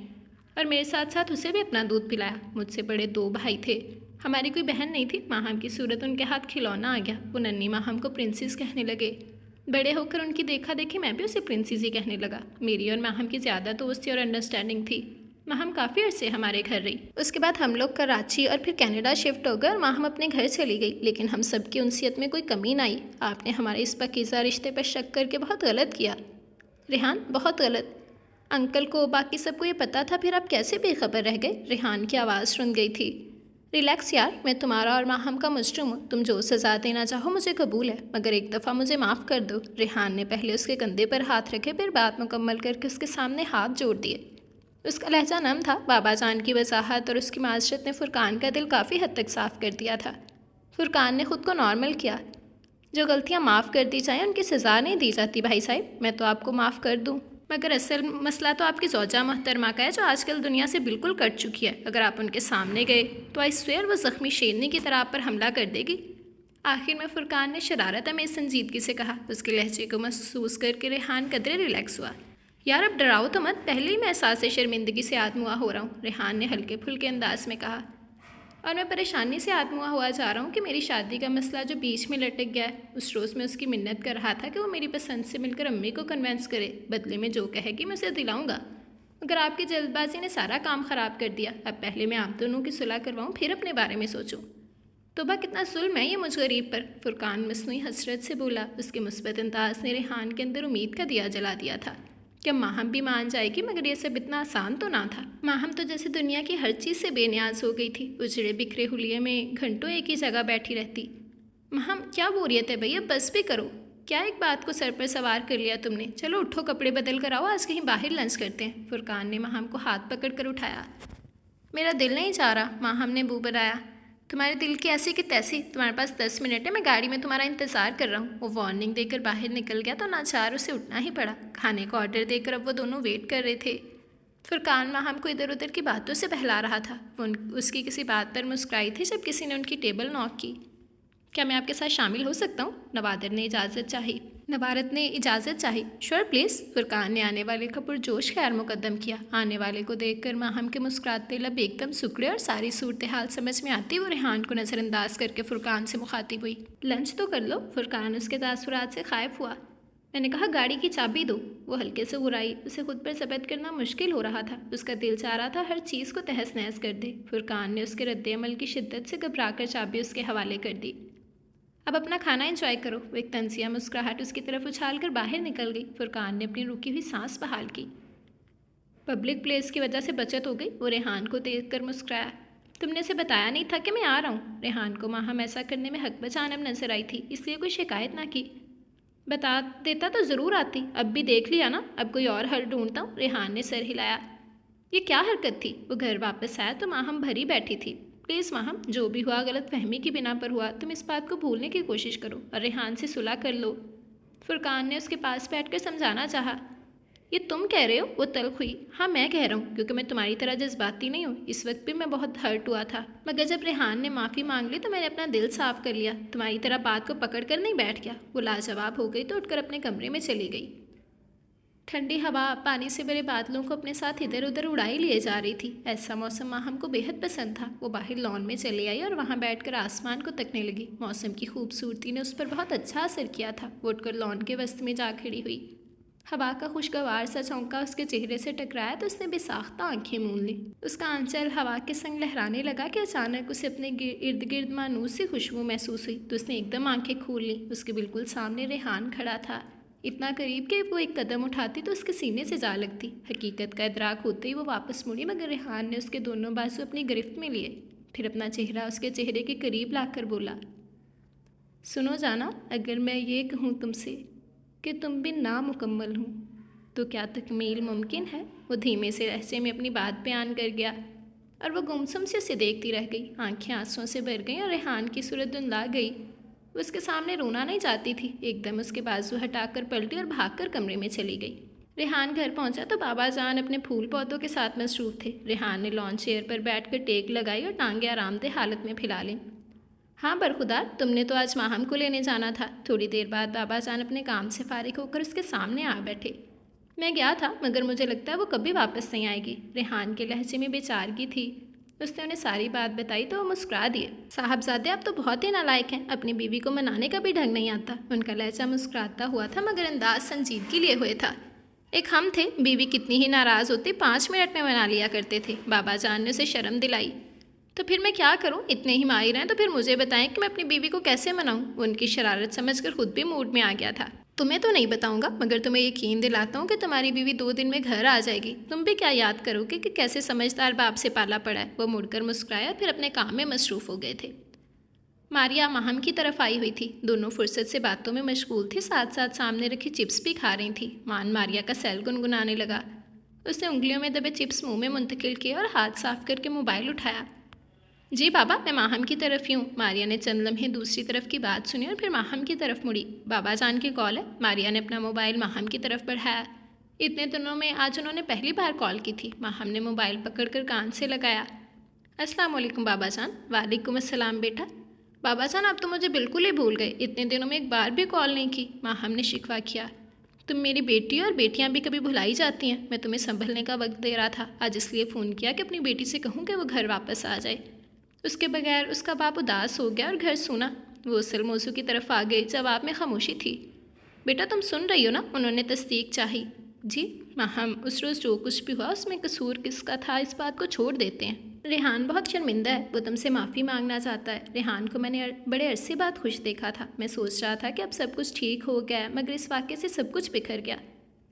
Speaker 2: اور میرے ساتھ ساتھ اسے بھی اپنا دودھ پلایا۔ مجھ سے بڑے 2 بھائی تھے، ہماری کوئی بہن نہیں تھی۔ ماہم کی صورت ان کے ہاتھ کھلونا آ گیا، وہ ننھی ماہم کو پرنسس کہنے لگے۔ بڑے ہو کر ان کی دیکھا دیکھی میں بھی اسے پرنسس ہی کہنے لگا۔ میری اور ماہم کی زیادہ دوستی اور انڈرسٹینڈنگ تھی۔ ماہم کافی عرصے ہمارے گھر رہی۔ اس کے بعد ہم لوگ کراچی اور پھر کینیڈا شفٹ ہو گئے اور ماہم اپنے گھر چلی گئی، لیکن ہم سب کی انسیت میں کوئی کمی نہ آئی۔ آپ نے ہمارے اس پاکیزہ رشتے پر شک کر کے بہت غلط کیا ریحان، بہت غلط۔ انکل کو، باقی سب کو یہ پتہ تھا، پھر آپ کیسے بے خبر رہ گئے؟ ریحان کی آواز سن گئی تھی۔ ریلیکس یار، میں تمہارا اور ماہم کا مجرم ہوں، تم جو سزا دینا چاہو مجھے قبول ہے، مگر ایک دفعہ مجھے معاف کر دو۔ ریحان نے پہلے اس کے کندھے پر ہاتھ رکھے، پھر بات مکمل کر کے اس کے سامنے ہاتھ جوڑ دیے۔ اس کا لہجہ نم تھا۔ بابا جان کی وضاحت اور اس کی معذرت نے فرقان کا دل کافی حد تک صاف کر دیا تھا۔ فرقان نے خود کو نارمل کیا۔ جو غلطیاں معاف کر دی جائیں ان کی سزا نہیں دی جاتی بھائی صاحب، میں تو آپ کو معاف کر دوں، مگر اصل مسئلہ تو آپ کی زوجہ محترمہ کا ہے جو آج کل دنیا سے بالکل کٹ چکی ہے۔ اگر آپ ان کے سامنے گئے تو آئی سویئر وہ زخمی شیرنی کی طرح آپ پر حملہ کر دے گی۔ آخر میں فرقان نے شرارت میں سنجیدگی سے کہا۔ اس کے لہجے کو محسوس کر کے ریحان قدرے ریلیکس ہوا۔ یار اب ڈراؤ تو مت، پہلے ہی میں احساس شرمندگی سے آدموا ہو رہا ہوں، ریحان نے ہلکے پھلکے انداز میں کہا، اور میں پریشانی سے آدموا ہوا جا رہا ہوں کہ میری شادی کا مسئلہ جو بیچ میں لٹک گیا ہے۔ اس روز میں اس کی منت کر رہا تھا کہ وہ میری پسند سے مل کر امی کو کنونس کرے، بدلے میں جو کہے گی میں اسے دلاؤں گا، مگر آپ کی جلد بازی نے سارا کام خراب کر دیا۔ اب پہلے میں آپ دونوں کی صلح کرواؤں، پھر اپنے بارے میں سوچوں۔ توبہ کتنا ظلم ہے یہ مجھ غریب پر، فرقان مصنوعی حسرت سے بولا۔ اس کے مثبت انداز نے ریحان کے اندر امید کا دیا جلا دیا تھا کہ ماہم بھی مان جائے گی، مگر یہ سب اتنا آسان تو نہ تھا۔ ماہم تو جیسے دنیا کی ہر چیز سے بے نیاز ہو گئی تھی، اجڑے بکھرے حلیے میں گھنٹوں ایک ہی جگہ بیٹھی رہتی۔ ماہم کیا بوریت ہے بھیا، بس بھی کرو، کیا ایک بات کو سر پر سوار کر لیا تم نے؟ چلو اٹھو، کپڑے بدل کر آؤ، آج کہیں باہر لنچ کرتے ہیں۔ فرقان نے ماہم کو ہاتھ پکڑ کر اٹھایا۔ میرا دل نہیں چاہ رہا، ماہم نے بو بنایا۔ تمہارے دل کی ایسی کہ تیسی، تمہارے پاس 10 منٹ ہے، میں گاڑی میں تمہارا انتظار کر رہا ہوں۔ وہ وارننگ دے کر باہر نکل گیا تو ناچار اسے اٹھنا ہی پڑا۔ کھانے کا آرڈر دے کر اب وہ دونوں ویٹ کر رہے تھے۔ فرقان ماہم کو ادھر ادھر کی باتوں سے بہلا رہا تھا۔ وہ اس کی کسی بات پر مسکرائی تھی جب کسی نے ان کی ٹیبل ناک کی۔ کیا میں آپ کے ساتھ شامل ہو سکتا ہوں؟ نوارت نے اجازت چاہی۔ شور پلیز، فرقان نے آنے والے کا پرجوش خیر مقدم کیا۔ آنے والے کو دیکھ کر ماہم کے مسکراتے لب ایک دم سکڑے اور ساری صورتحال سمجھ میں آتی وہ ریحان کو نظر انداز کر کے فرقان سے مخاطب ہوئی۔ لنچ تو کر لو۔ فرقان اس کے تاثرات سے خائف ہوا۔ میں نے کہا گاڑی کی چابی دو۔ وہ ہلکے سے گرائی، اسے خود پر ثبت کرنا مشکل ہو رہا تھا۔ اس کا دل چاہ رہا تھا ہر چیز کو تہس نہس کر دے۔ فرقان نے اس کے رد عمل کی شدت سے گھبرا کر چابی اس کے حوالے کر دی۔ اب اپنا کھانا انجوائے کرو۔ وہ ایک طنزیہ مسکراہٹ اس کی طرف اچھال کر باہر نکل گئی۔ فرقان نے اپنی رکی ہوئی سانس بحال کی۔ پبلک پلیس کی وجہ سے بچت ہو گئی۔ وہ ریحان کو دیکھ کر مسکرایا۔ تم نے اسے بتایا نہیں تھا کہ میں آ رہا ہوں؟ ریحان کو ماہم ایسا کرنے میں حق بجانب نظر آئی تھی، اس لیے کوئی شکایت نہ کی۔ بتا دیتا تو ضرور آتی، اب بھی دیکھ لیا نا، اب کوئی اور حل ڈھونڈتا ہوں۔ ریحان نے سر ہلایا۔ یہ کیا حرکت تھی؟ وہ گھر واپس آیا تو ماہم بھری بیٹھی تھی۔ پلیز ماہم، جو بھی ہوا غلط فہمی کی بنا پر ہوا، تم اس بات کو بھولنے کی کوشش کرو اور ریحان سے صلح کر لو۔ فرقان نے اس کے پاس بیٹھ کر سمجھانا چاہا۔ یہ تم کہہ رہے ہو؟ وہ تلخ ہوئی۔ ہاں میں کہہ رہا ہوں، کیونکہ میں تمہاری طرح جذباتی نہیں ہوں۔ اس وقت بھی میں بہت ہرٹ ہوا تھا، مگر جب ریحان نے معافی مانگ لی تو میں نے اپنا دل صاف کر لیا، تمہاری طرح بات کو پکڑ کر نہیں بیٹھ گیا۔ وہ لاجواب ہو گئی تو اٹھ کر اپنے کمرے میں چلی گئی۔ ٹھنڈی ہوا پانی سے بھرے بادلوں کو اپنے ساتھ ادھر ادھر اڑائی لیے جا رہی تھی۔ ایسا موسم ماہم کو بے حد پسند تھا۔ وہ باہر لان میں چلی آئی اور وہاں بیٹھ کر آسمان کو تکنے لگی۔ موسم کی خوبصورتی نے اس پر بہت اچھا اثر کیا تھا۔ وہ اٹھ کر لان کے وسط میں جا کھڑی ہوئی۔ ہوا کا خوشگوار سا جھونکا اس کے چہرے سے ٹکرایا تو اس نے بے ساختہ آنکھیں مون لی۔ اس کا آنچل ہوا کے سنگ لہرانے لگا کہ اچانک اسے اپنے ارد گرد مانوس سی خوشبو محسوس ہوئی تو اس نے ایک دم آنکھیں کھول لیں۔ اس کے بالکل سامنے ریحان کھڑا تھا، اتنا قریب کہ وہ ایک قدم اٹھاتی تو اس کے سینے سے جا لگتی۔ حقیقت کا ادراک ہوتے ہی وہ واپس مڑی، مگر ریحان نے اس کے دونوں بازو اپنی گرفت میں لیے، پھر اپنا چہرہ اس کے چہرے کے قریب لا کر بولا، سنو جانا، اگر میں یہ کہوں تم سے کہ تم بھی نامکمل ہوں تو کیا تکمیل ممکن ہے؟ وہ دھیمے سے لہجے میں اپنی بات بیان کر گیا اور وہ گمسم سے اسے دیکھتی رہ گئی۔ آنکھیں آنسوؤں سے بھر گئیں اور ریحان کی صورت دھندلا گئی۔ وہ اس کے سامنے رونا نہیں چاہتی تھی۔ ایک دم اس کے بازو ہٹا کر پلٹی اور بھاگ کر کمرے میں چلی گئی۔ ریحان گھر پہنچا تو بابا جان اپنے پھول پودوں کے ساتھ مصروف تھے۔ ریحان نے لان چیئر پر بیٹھ کر ٹیک لگائی اور ٹانگیں آرام دہ حالت میں پھیلا لیں۔ ہاں برخودار، تم نے تو آج ماہم کو لینے جانا تھا۔ تھوڑی دیر بعد بابا جان اپنے کام سے فارغ ہو کر اس کے سامنے آ بیٹھے۔ میں گیا تھا، مگر مجھے لگتا ہے وہ کبھی واپس نہیں آئے گی۔ ریحان کے لہجے میں بےچارگی تھی۔ اس نے انہیں ساری بات بتائی تو وہ مسکرا دیے۔ صاحبزادے آپ تو بہت ہی نالائق ہیں، اپنی بیوی کو منانے کا بھی ڈھنگ نہیں آتا۔ ان کا لہجہ مسکراتا ہوا تھا مگر انداز سنجیدگی لیے ہوئے تھا۔ ایک ہم تھے، بیوی کتنی ہی ناراض ہوتی 5 منٹ میں منا لیا کرتے تھے۔ بابا جان نے اسے شرم دلائی۔ تو پھر میں کیا کروں؟ اتنے ہی ماہر ہیں تو پھر مجھے بتائیں کہ میں اپنی بیوی کو کیسے مناؤں؟ وہ ان کی شرارت سمجھ کر خود بھی موڈ میں آ گیا تھا۔ تمہیں تو نہیں بتاؤں گا، مگر تمہیں یقین دلاتا ہوں کہ تمہاری بیوی 2 دن میں گھر آ جائے گی۔ تم بھی کیا یاد کرو گے کہ کیسے سمجھدار باپ سے پالا پڑا ہے۔ وہ مڑ کر مسکرایا، پھر اپنے کام میں مصروف ہو گئے تھے۔ ماریا ماہم کی طرف آئی ہوئی تھی۔ دونوں فرصت سے باتوں میں مشغول تھی، ساتھ ساتھ سامنے رکھی چپس بھی کھا رہی تھی۔ مان ماریا کا سیل گنگنانے لگا۔ اس نے انگلیوں میں دبے چپس منہ میں منتقل کیے اور ہاتھ صاف کر کے موبائل اٹھایا۔ جی بابا، میں ماہم کی طرف ہی ہوں۔ ماریا نے چند لمحے دوسری طرف کی بات سنی اور پھر ماہم کی طرف مڑی۔ بابا جان کی کال ہے۔ ماریا نے اپنا موبائل ماہم کی طرف بڑھایا۔ اتنے دنوں میں آج انہوں نے پہلی بار کال کی تھی۔ ماہم نے موبائل پکڑ کر کان سے لگایا۔ السلام علیکم بابا جان۔ وعلیکم السلام بیٹا۔ بابا جان آپ تو مجھے بالکل ہی بھول گئے، اتنے دنوں میں ایک بار بھی کال نہیں کی۔ ماہم نے شکوہ کیا۔ تم میری بیٹی اور بیٹیاں بھی کبھی بھلائی جاتی ہیں۔ میں تمہیں سنبھلنے کا وقت دے رہا تھا، آج اس لیے فون کیا کہ اپنی بیٹی سے کہوں کہ وہ گھر واپس آ جائے۔ اس کے بغیر اس کا باپ اداس ہو گیا اور گھر سونا۔ وہ اصل موضوع کی طرف آ گئی۔ جواب میں خاموشی تھی۔ بیٹا تم سن رہی ہو نا؟ انہوں نے تصدیق چاہی۔ جی ماہم، اس روز جو کچھ بھی ہوا اس میں قصور کس کا تھا، اس بات کو چھوڑ دیتے ہیں۔ ریحان بہت شرمندہ ہے، وہ تم سے معافی مانگنا چاہتا ہے۔ ریحان کو میں نے بڑے عرصے بعد خوش دیکھا تھا۔ میں سوچ رہا تھا کہ اب سب کچھ ٹھیک ہو گیا ہے، مگر اس واقعے سے سب کچھ بکھر گیا۔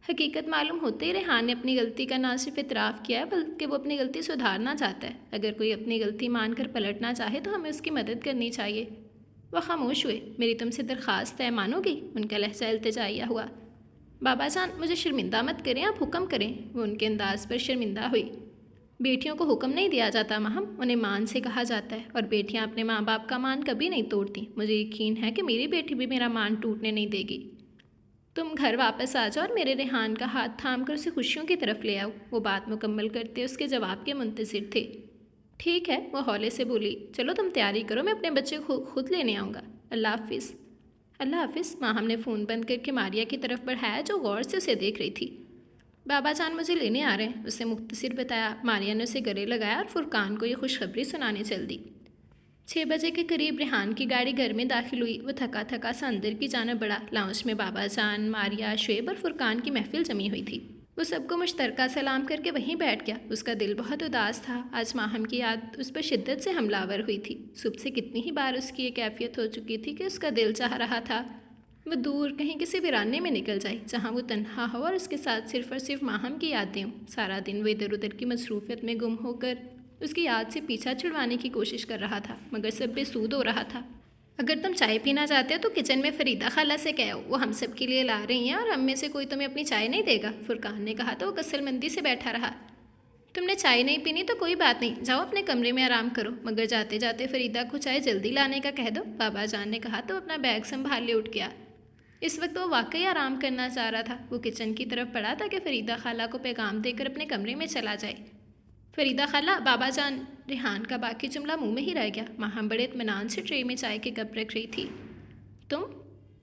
Speaker 2: حقیقت معلوم ہوتے ہی ریحان نے اپنی غلطی کا نہ صرف اعتراف کیا ہے بلکہ وہ اپنی غلطی سدھارنا چاہتا ہے۔ اگر کوئی اپنی غلطی مان کر پلٹنا چاہے تو ہمیں اس کی مدد کرنی چاہیے۔ وہ خاموش ہوئے۔ میری تم سے درخواست ہے، مانو گی؟ ان کا لہجہ التجائیہ ہوا۔ بابا جان مجھے شرمندہ مت کریں، آپ حکم کریں۔ وہ ان کے انداز پر شرمندہ ہوئی۔ بیٹیوں کو حکم نہیں دیا جاتا ماہم، انہیں مان سے کہا جاتا ہے، اور بیٹیاں اپنے ماں باپ کا مان کبھی نہیں توڑتی۔ مجھے یقین ہے کہ میری بیٹی بھی میرا مان ٹوٹنے نہیں دے گی۔ تم گھر واپس آ جاؤ اور میرے ریحان کا ہاتھ تھام کر اسے خوشیوں کی طرف لے آؤ۔ وہ بات مکمل کرتے اس کے جواب کے منتظر تھے۔ ٹھیک ہے، وہ ہولے سے بولی۔ چلو تم تیاری کرو، میں اپنے بچے کو خود لینے آؤں گا۔ اللہ حافظ۔ اللہ حافظ۔ ماہم نے فون بند کر کے ماریا کی طرف بڑھایا جو غور سے اسے دیکھ رہی تھی۔ بابا جان مجھے لینے آ رہے ہیں، اسے مختصر بتایا۔ ماریا نے اسے گلے لگایا اور فرقان کو یہ خوشخبری سنانے چل دی۔ 6 बजे के करीब रेहान की गाड़ी घर में दाखिल हुई। वो थका थका सा अंदर की जाना बढ़ा। लाउंज में बाबा जान, मारिया, शुएब और फुरकान की महफिल जमी हुई थी। वो सबको मुश्तरका सलाम करके वहीं बैठ गया। उसका दिल बहुत उदास था। आज माहम की याद उस पर शिद्दत से हमलावर हुई थी। सुबह से कितनी ही बार उसकी ये कैफियत हो चुकी थी कि उसका दिल चाह रहा था वो दूर कहीं किसी वीराने में निकल जाए, जहाँ वो तन्हा हो और उसके साथ सिर्फ और सिर्फ माहम की यादें हों। सारा दिन वो इधर उधर की मसरूफियत में गुम होकर उसकी याद से पीछा छुड़वाने की कोशिश कर रहा था, मगर सब बेसूद हो रहा था। अगर तुम चाय पीना चाहते हो तो किचन में फरीदा खाला से कहो, वो हम सब के लिए ला रही हैं और हम में से कोई तुम्हें अपनी चाय नहीं देगा, फुरकान ने कहा तो वो कस्सलमंदी से बैठा रहा। तुमने चाय नहीं पीनी तो कोई बात नहीं, जाओ अपने कमरे में आराम करो, मगर जाते जाते फरीदा को चाय जल्दी लाने का कह दो, बाबा जान ने कहा तो अपना बैग संभाल ले उठ गया। इस वक्त वो वाकई आराम करना चाह रहा था। वो किचन की तरफ बढ़ा ताकि फरीदा खाला को पैगाम देकर अपने कमरे में चला जाए। फरीदा खाला, बाबा जान। रेहान का बाकी जुमला मुंह में ही रह गया। माहम बड़े इत्मीनान से ट्रे में चाय के कप रख रही थी। तुम?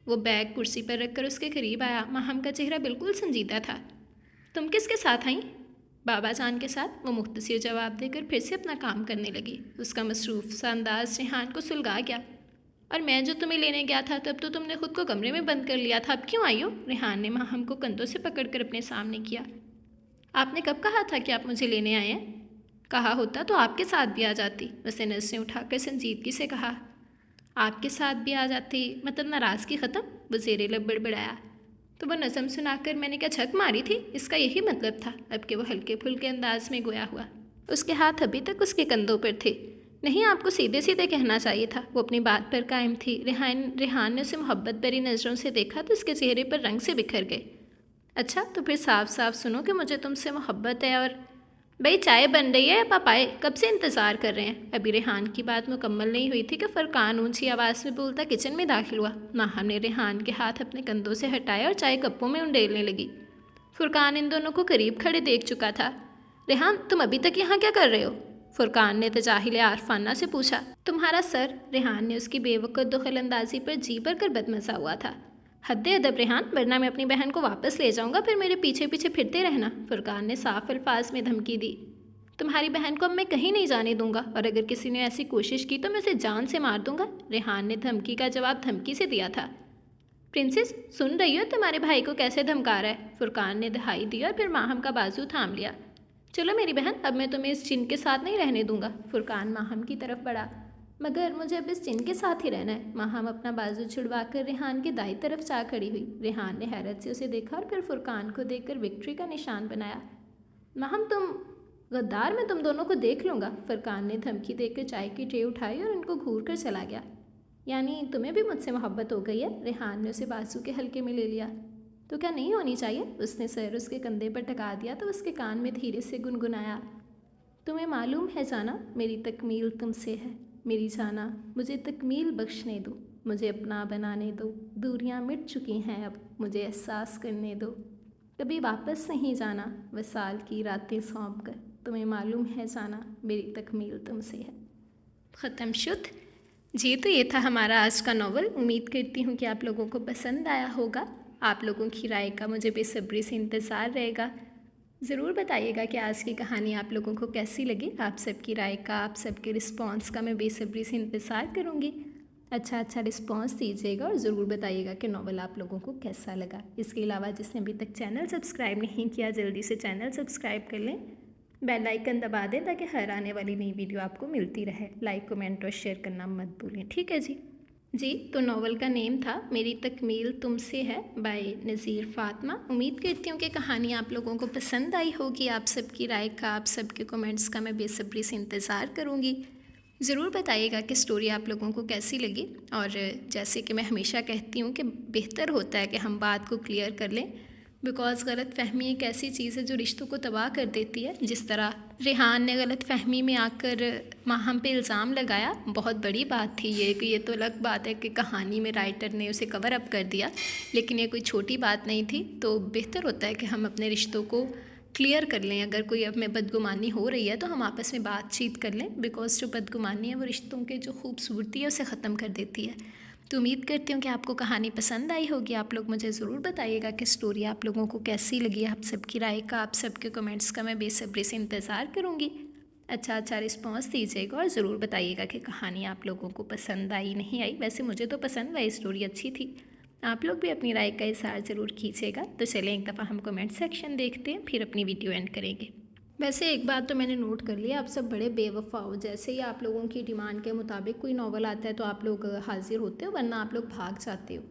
Speaker 2: वो बैग कुर्सी पर रखकर उसके करीब आया। माहम का चेहरा बिल्कुल संजीदा था। तुम किसके साथ आई? बाबा जान के साथ, वो मुख्तसर जवाब देकर फिर से अपना काम करने लगी। उसका मसरूफ सा अंदाज रेहान को सुलगा गया। और मैं जो तुम्हें लेने गया था तब तो तुमने खुद को कमरे में बंद कर लिया था, अब क्यों आई हो? रेहान ने माहम को कंधों से पकड़कर अपने सामने किया। आपने कब कहा था कि आप मुझे लेने आए हैं? कहा होता तो आपके साथ भी आ जाती, उसे नज़रें उठाकर संजीदगी से कहा। आपके साथ भी आ जाती मतलब नाराज़गी ख़त्म? वो ज़ेरे लब बड़बड़ाया। तो वो नज़म सुनाकर मैंने क्या झक मारी थी, इसका यही मतलब था? अब कि वो हल्के फुल्के अंदाज में गोया हुआ। उसके हाथ अभी तक उसके कंधों पर थे। नहीं, आपको सीधे सीधे कहना चाहिए था। वो अपनी बात पर कायम थी। रेहान ने उसे मोहब्बत भरी नज़रों से देखा तो उसके चेहरे पर रंग से बिखर गए। अच्छा, तो फिर साफ साफ सुनो कि मुझे तुमसे मोहब्बत है। और भाई चाय बन रही है, आप आए, कब से इंतज़ार कर रहे हैं? अभी रेहान की बात मुकम्मल नहीं हुई थी कि फुरकान ऊंची आवाज़ में बोलता किचन में दाखिल हुआ। माहम ने रेहान के हाथ अपने कंधों से हटाए और चाय कप्पों में उंडेलने लगी। फुरकान इन दोनों को करीब खड़े देख चुका था। रेहान, तुम अभी तक यहाँ क्या कर रहे हो? फुरकान ने तजाहिल आरफाना से पूछा। तुम्हारा सर। रेहान ने उसकी बेवकूफ़ दखल अंदाजी पर जी भर कर बदमज़ा हुआ था। हद्दे अदब रेहान, वरना मैं अपनी बहन को वापस ले जाऊंगा, फिर मेरे पीछे पीछे फिरते रहना, फुरकान ने साफ अल्फाज में धमकी दी। तुम्हारी बहन को अब मैं कहीं नहीं जाने दूंगा, और अगर किसी ने ऐसी कोशिश की तो मैं उसे जान से मार दूंगा। रेहान ने धमकी का जवाब धमकी से दिया था। प्रिंसेस, सुन रही हो तुम्हारे भाई को कैसे धमका रहा है? फुरकान ने दहाई दी और फिर माहम का बाजू थाम लिया। चलो मेरी बहन, अब मैं तुम्हें इस जिन के साथ नहीं रहने दूंगा। फुरकान माहम की तरफ बढ़ा। मगर मुझे अब इस जिन के साथ ही रहना है। माहम अपना बाजू छुड़वाकर रेहान की दाई तरफ जा खड़ी हुई। रेहान ने हैरत से उसे देखा और फिर फुरकान को देखकर विक्ट्री का निशान बनाया। माहम, तुम गद्दार, मैं तुम दोनों को देख लूँगा। फुरकान ने धमकी देकर चाय की ट्रे उठाई और उनको घूर कर चला गया। यानी तुम्हें भी मुझसे मोहब्बत हो गई है? रेहान ने उसे बाजू के हल्के में ले लिया। तो क्या नहीं होनी चाहिए? उसने सर उसके कंधे पर टका दिया तो उसके कान में धीरे से गुनगुनाया। तुम्हें मालूम है जाना, मेरी तकमील तुमसे है। मेरी जाना, मुझे तकमील बख्शने दो, मुझे अपना बनाने दो। दूरियां मिट चुकी हैं, अब मुझे एहसास करने दो। कभी वापस नहीं जाना, वसाल की रातें सौंप कर। तुम्हें मालूम है जाना, मेरी तकमील तुमसे है। ख़त्म शुद्ध। जी, तो ये था हमारा आज का नावल। उम्मीद करती हूँ कि आप लोगों को पसंद आया होगा। आप लोगों की राय का मुझे बेसब्री से इंतज़ार रहेगा। ज़रूर बताइएगा कि आज की कहानी आप लोगों को कैसी लगी। आप सबकी राय का, आप सबके रिस्पांस का मैं बेसब्री से इंतज़ार करूँगी। अच्छा रिस्पांस दीजिएगा और ज़रूर बताइएगा कि नावल आप लोगों को कैसा लगा। इसके अलावा जिसने अभी तक चैनल सब्सक्राइब नहीं किया, जल्दी से चैनल सब्सक्राइब कर लें, बेल आइकन दबा दें ताकि हर आने वाली नई वीडियो आपको मिलती रहे। लाइक, कमेंट और शेयर करना मत भूलें, ठीक है जी। तो नावल का नेम था मेरी तकमील तुमसे है, बाय नज़ीर फ़ातिमा। उम्मीद करती हूँ कि कहानी आप लोगों को पसंद आई होगी। आप सबकी राय का, आप सबके कमेंट्स का मैं बेसब्री से इंतज़ार करूँगी। ज़रूर बताइएगा कि स्टोरी आप लोगों को कैसी लगी। और जैसे कि मैं हमेशा कहती हूँ कि बेहतर होता है कि हम बात को क्लियर कर लें, बिकॉज़ गलत फ़हमी एक ऐसी चीज़ है जो रिश्तों को तबाह कर देती है। जिस तरह रेहान ने गलत फ़हमी में आकर माहम पे इल्ज़ाम लगाया, बहुत बड़ी बात थी ये, कि ये तो अलग बात है कि कहानी में राइटर ने उसे कवर अप कर दिया, लेकिन ये कोई छोटी बात नहीं थी। तो बेहतर होता है कि हम अपने रिश्तों को क्लियर कर लें। अगर कोई अब में बदगुमानी हो रही है तो हम आपस में बातचीत कर लें, बिकॉज़ जो बदगुमानी है वो रिश्तों के जो खूबसूरती है उसे ख़त्म कर देती है। तो उम्मीद करती हूँ कि आपको कहानी पसंद आई होगी। आप लोग मुझे ज़रूर बताइएगा कि स्टोरी आप लोगों को कैसी लगी। आप सबकी राय का, आप सबके कमेंट्स का मैं बेसब्री से इंतज़ार करूँगी। अच्छा रिस्पॉन्स दीजिएगा और ज़रूर बताइएगा कि कहानी आप लोगों को पसंद आई नहीं आई। वैसे मुझे तो पसंद आई, स्टोरी अच्छी थी। आप लोग भी अपनी राय का इज़हार ज़रूर कीजिएगा। तो चलें एक दफ़ा हम कमेंट सेक्शन देखते हैं, फिर अपनी वीडियो एंड करेंगे। वैसे एक बात तो मैंने नोट कर लिया, आप सब बड़े बेवफा हो। जैसे ही आप लोगों की डिमांड के मुताबिक कोई नॉवल आता है तो आप लोग हाजिर होते हो, वरना आप लोग भाग जाते हो।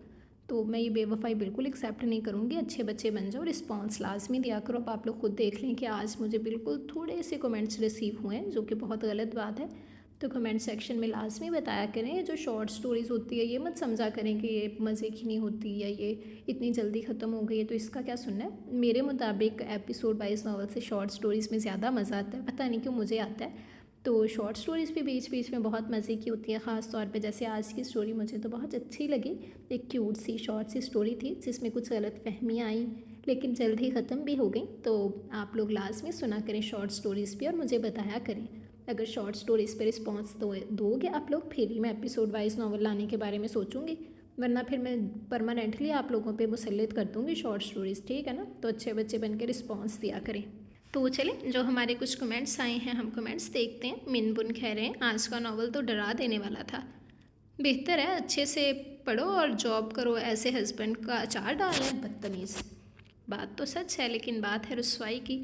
Speaker 2: तो मैं ये बेवफाई बिल्कुल एक्सेप्ट नहीं करूँगी। अच्छे बच्चे बन जाओ, रिस्पांस लाजमी दिया करो। अब आप लोग खुद देख लें कि आज मुझे बिल्कुल थोड़े से कमेंट्स रिसीव हुए हैं, जो कि बहुत गलत बात है। तो कमेंट सेक्शन में लाजमी बताया करें। जो शॉर्ट स्टोरीज़ होती है ये मत समझा करें कि ये मज़े की नहीं होती या ये इतनी जल्दी ख़त्म हो गई है तो इसका क्या सुनना है। मेरे मुताबिक एपिसोड वाइज नॉवल से शॉर्ट स्टोरीज़ में ज़्यादा मज़ा आता है, पता नहीं क्यों मुझे आता है। तो शॉर्ट स्टोरीज़ भी बीच बीच में बहुत मज़े की होती हैं, ख़ास तौर पे जैसे आज की स्टोरी मुझे तो बहुत अच्छी लगी। एक क्यूट सी शॉर्ट सी स्टोरी थी जिसमें कुछ गलत फहमियाँ आई लेकिन जल्द ही ख़त्म भी हो गई। तो आप लोग लाजमी सुना करें शॉर्ट स्टोरीज़ भी और मुझे बताया करें। अगर शॉर्ट स्टोरीज़ पे रिस्पॉन्स दोगे आप लोग, फिर ही मैं एपिसोड वाइज नॉवल लाने के बारे में सोचूंगी, वरना फिर मैं परमानेंटली आप लोगों पे मुसल्लित कर दूँगी शॉर्ट स्टोरीज़, ठीक है ना। तो अच्छे बच्चे बन के रिस्पॉन्स दिया करें। तो चलें जो हमारे कुछ कमेंट्स आए हैं हम कमेंट्स देखते हैं। मिनबुन कह रहे हैं आज का नॉवल तो डरा देने वाला था। बेहतर है अच्छे से पढ़ो और जॉब करो, ऐसे हस्बैंड का अचार डालना, बदतमीज़। बात तो सच है लेकिन बात है रुसवाई की।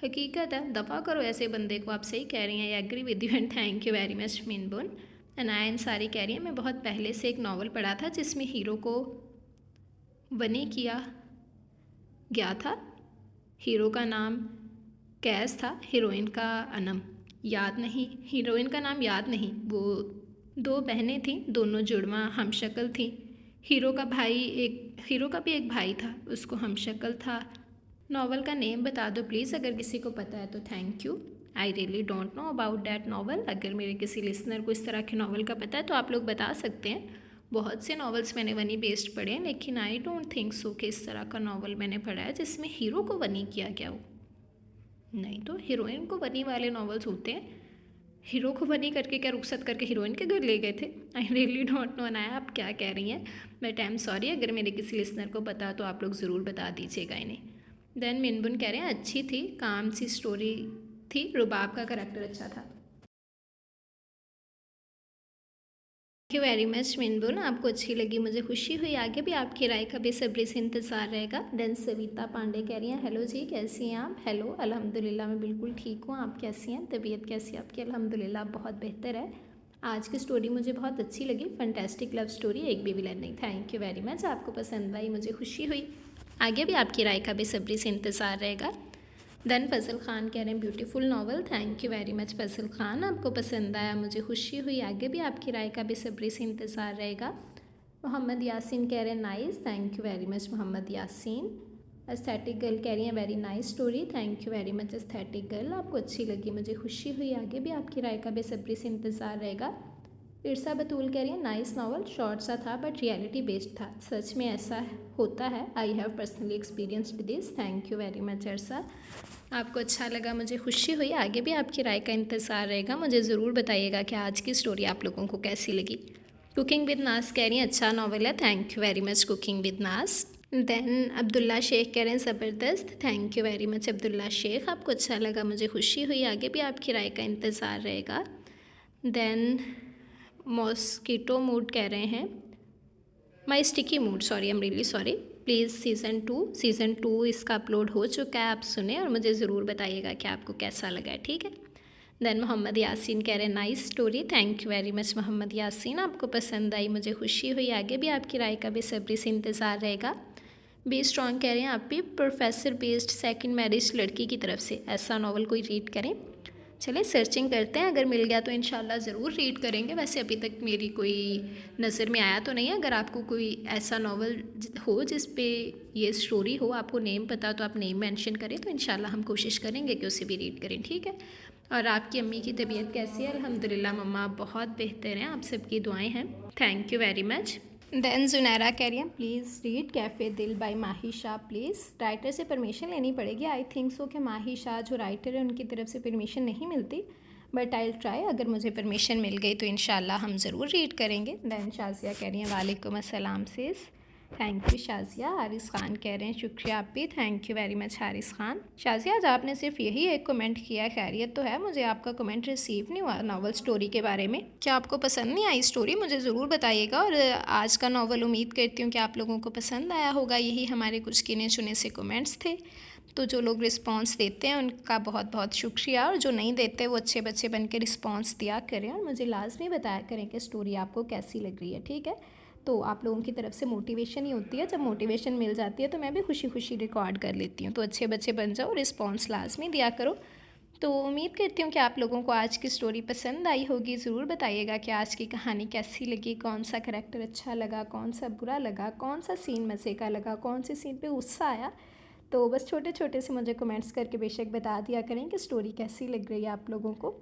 Speaker 2: हकीकत है, दफ़ा करो ऐसे बंदे को। आप सही कह रही हैं, agree with you and thank you very much मिनबुन। अनाया अंसारी कह रही है मैं बहुत पहले से एक नावल पढ़ा था जिसमें हीरो को वनी किया गया था। हीरो का नाम कैस था, हीरोइन का अनम याद नहीं, हीरोइन का नाम याद नहीं। वो दो बहनें थीं, दोनों जुड़वा हमशक्ल थीं। हीरो का भी एक भाई था, उसको हमशक्ल था। नावल का नेम बता दो प्लीज़, अगर किसी को पता है तो thank you. I really don't know about that novel. अगर मेरे किसी लिसनर को इस तरह के नावल का पता है तो आप लोग बता सकते हैं। बहुत से नावल्स मैंने वनी बेस्ड पढ़े हैं लेकिन आई डोंट थिंक सो कि इस तरह का नावल मैंने पढ़ा है जिसमें हीरो को वनी किया गया हो। नहीं तो हीरोइन को वनी वाले नावल्स होते हैं, हीरो को वनी करके क्या रुखसत करके हीरोइन के घर ले गए थे। I really don't know Anaya आप क्या कह रही हैं, बट आई एम सॉरी। अगर मेरे किसी लिसनर को पता हो तो आप लोग ज़रूर बता दीजिएगा इन्हें। देन मिनबुन कह रहे हैं अच्छी थी, काम सी स्टोरी थी, रुबाब का करैक्टर अच्छा था। थैंक यू वेरी मच मिनबुन, आपको अच्छी लगी, मुझे खुशी हुई। आगे भी आपकी राय का बेसब्री से इंतज़ार रहेगा। देन सविता पांडे कह रही हैं हेलो जी, कैसी हैं आप। हेलो, अल्हम्दुलिल्लाह मैं बिल्कुल ठीक हूँ, आप कैसी हैं, तबीयत कैसी है आपकी। अल्हम्दुलिल्लाह बहुत बेहतर है। आज की स्टोरी मुझे बहुत अच्छी लगी, फैंटास्टिक लव स्टोरी, एक भी विलन नहीं। थैंक यू वेरी मच, आपको पसंद आई, मुझे खुशी हुई। आगे भी आपकी राय का बेसब्री से इंतज़ार रहेगा। देन फजल ख़ान कह रहे हैं beautiful novel. Thank you very much Fazal Khan, आपको पसंद आया, मुझे खुशी हुई। आगे भी आपकी राय का बेसब्री से इंतज़ार रहेगा। मोहम्मद यासीन कह रहे हैं nice. Thank you very much Mohammad Yaseen. Aesthetic girl कह रही हैं very nice story. Thank you very much aesthetic girl, आपको अच्छी लगी, मुझे खुशी हुई। आगे भी आपकी राय का बेसब्री से इंतज़ार रहेगा। इरसा बतूल कह रही है नाइस नावल, शॉर्ट सा था बट रियलिटी बेस्ड था, सच में ऐसा होता है। I have personally experienced this. Thank you very much Irsa, आपको अच्छा लगा, मुझे खुशी हुई। आगे भी आपकी राय का इंतज़ार रहेगा, मुझे ज़रूर बताइएगा कि आज की स्टोरी आप लोगों को कैसी लगी। कुकिंग विद नाज कह रही हैं अच्छा नावल है। Thank you very much cooking with Naz. Then Abdullah Shaikh कह रहे हैं ज़बरदस्त। Thank you very much Abdullah Shaikh, आपको अच्छा लगा, मुझे खुशी हुई। आगे भी आपकी राय का इंतज़ार रहेगा। देन मॉस्किटो मूड कह रहे हैं my sticky mood, sorry I am really sorry, please season two इसका अपलोड हो चुका है, आप सुने और मुझे ज़रूर बताइएगा कि आपको कैसा लगा है, ठीक है। देन मोहम्मद यासीन कह रहे हैं nice story. Thank you very much Mohammad Yaseen, आपको पसंद आई, मुझे खुशी हुई। आगे भी आपकी राय का बेसब्री से इंतज़ार रहेगा। बी स्ट्रॉन्ग कह रहे हैं आप भी प्रोफेसर बेस्ड सेकंड मैरिज लड़की की तरफ से ऐसा नावल कोई रीड करें। चलिए सर्चिंग करते हैं, अगर मिल गया तो इंशाल्लाह ज़रूर रीड करेंगे। वैसे अभी तक मेरी कोई नज़र में आया तो नहीं है। अगर आपको कोई ऐसा नावल हो जिस पे ये स्टोरी हो, आपको नेम पता तो आप नेम मेंशन करें, तो इंशाल्लाह हम कोशिश करेंगे कि उसे भी रीड करें, ठीक है। और आपकी अम्मी की तबीयत कैसी है। अल्हम्दुलिल्लाह मम्मा बहुत बेहतर हैं, आप सबकी दुआएँ हैं। Thank you very much. Then Junaira कह रही हैं please read Kaif Dil by Mahi Shah please. Writer से परमिशन लेनी पड़ेगी, आई थिंक सो कि माही शाह जो राइटर है उनकी तरफ से परमिशन नहीं मिलती, बट आई ट्राई, अगर मुझे परमिशन मिल गई तो इंशाल्लाह हम ज़रूर रीड करेंगे। देन शाजिया कह रही हैं वालेकुम अस्सलाम sis. Thank you Shazia. Haris Khan कह रहे हैं शुक्रिया आप भी, thank you very much Haris Khan. Shazia आज आपने सिर्फ यही एक कमेंट किया, खैरियत तो है? मुझे आपका कमेंट रिसीव नहीं हुआ नावल स्टोरी के बारे में। क्या आपको पसंद नहीं आई स्टोरी? मुझे ज़रूर बताइएगा। और आज का नावल उम्मीद करती हूँ कि आप लोगों को पसंद आया होगा। यही हमारे कुछ गिने चुने से कमेंट्स थे। तो जो लोग रिस्पांस देते हैं उनका बहुत बहुत शुक्रिया, और जो नहीं देते वो अच्छे बच्चे बन के रिस्पॉन्स दिया करें और मुझे लाजमी बताया करें कि स्टोरी आपको कैसी लग रही है, ठीक है? तो आप लोगों की तरफ से मोटिवेशन ही होती है, जब मोटिवेशन मिल जाती है तो मैं भी खुशी खुशी रिकॉर्ड कर लेती हूँ। तो अच्छे बच्चे बन जाओ, रिस्पॉन्स लाजमी दिया करो। तो उम्मीद करती हूँ कि आप लोगों को आज की स्टोरी पसंद आई होगी। ज़रूर बताइएगा कि आज की कहानी कैसी लगी, कौन सा करैक्टर अच्छा लगा, कौन सा बुरा लगा, कौन सा सीन मज़े का लगा, कौन से सीन पे गुस्सा आया। तो बस छोटे छोटे से मुझे कमेंट्स करके बेशक बता दिया करें कि स्टोरी कैसी लग रही है आप लोगों को।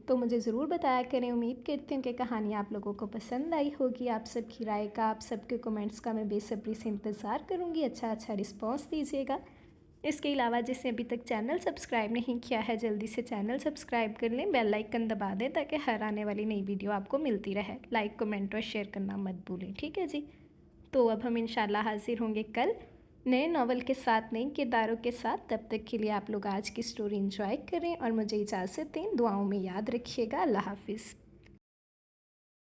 Speaker 2: तो मुझे ज़रूर बताया करें। उम्मीद करती हूँ कि कहानी आप लोगों को पसंद आई होगी। आप सबकी राय का, आप सबके कमेंट्स का मैं बेसब्री से इंतज़ार करूँगी। अच्छा रिस्पॉन्स दीजिएगा। इसके अलावा जिसने अभी तक चैनल सब्सक्राइब नहीं किया है, जल्दी से चैनल सब्सक्राइब कर लें, बेल आइकन दबा दें ताकि हर आने वाली नई वीडियो आपको मिलती रहे। लाइक, कमेंट और शेयर करना मत भूलें, ठीक है जी। तो अब हम इंशाल्लाह हाजिर होंगे कल नए नावल के साथ, नए किरदारों के साथ। तब तक के लिए आप लोग आज की स्टोरी एंजॉय करें और मुझे इजाज़त दें। दुआओं में याद रखिएगा। अल्लाह हाफिज़।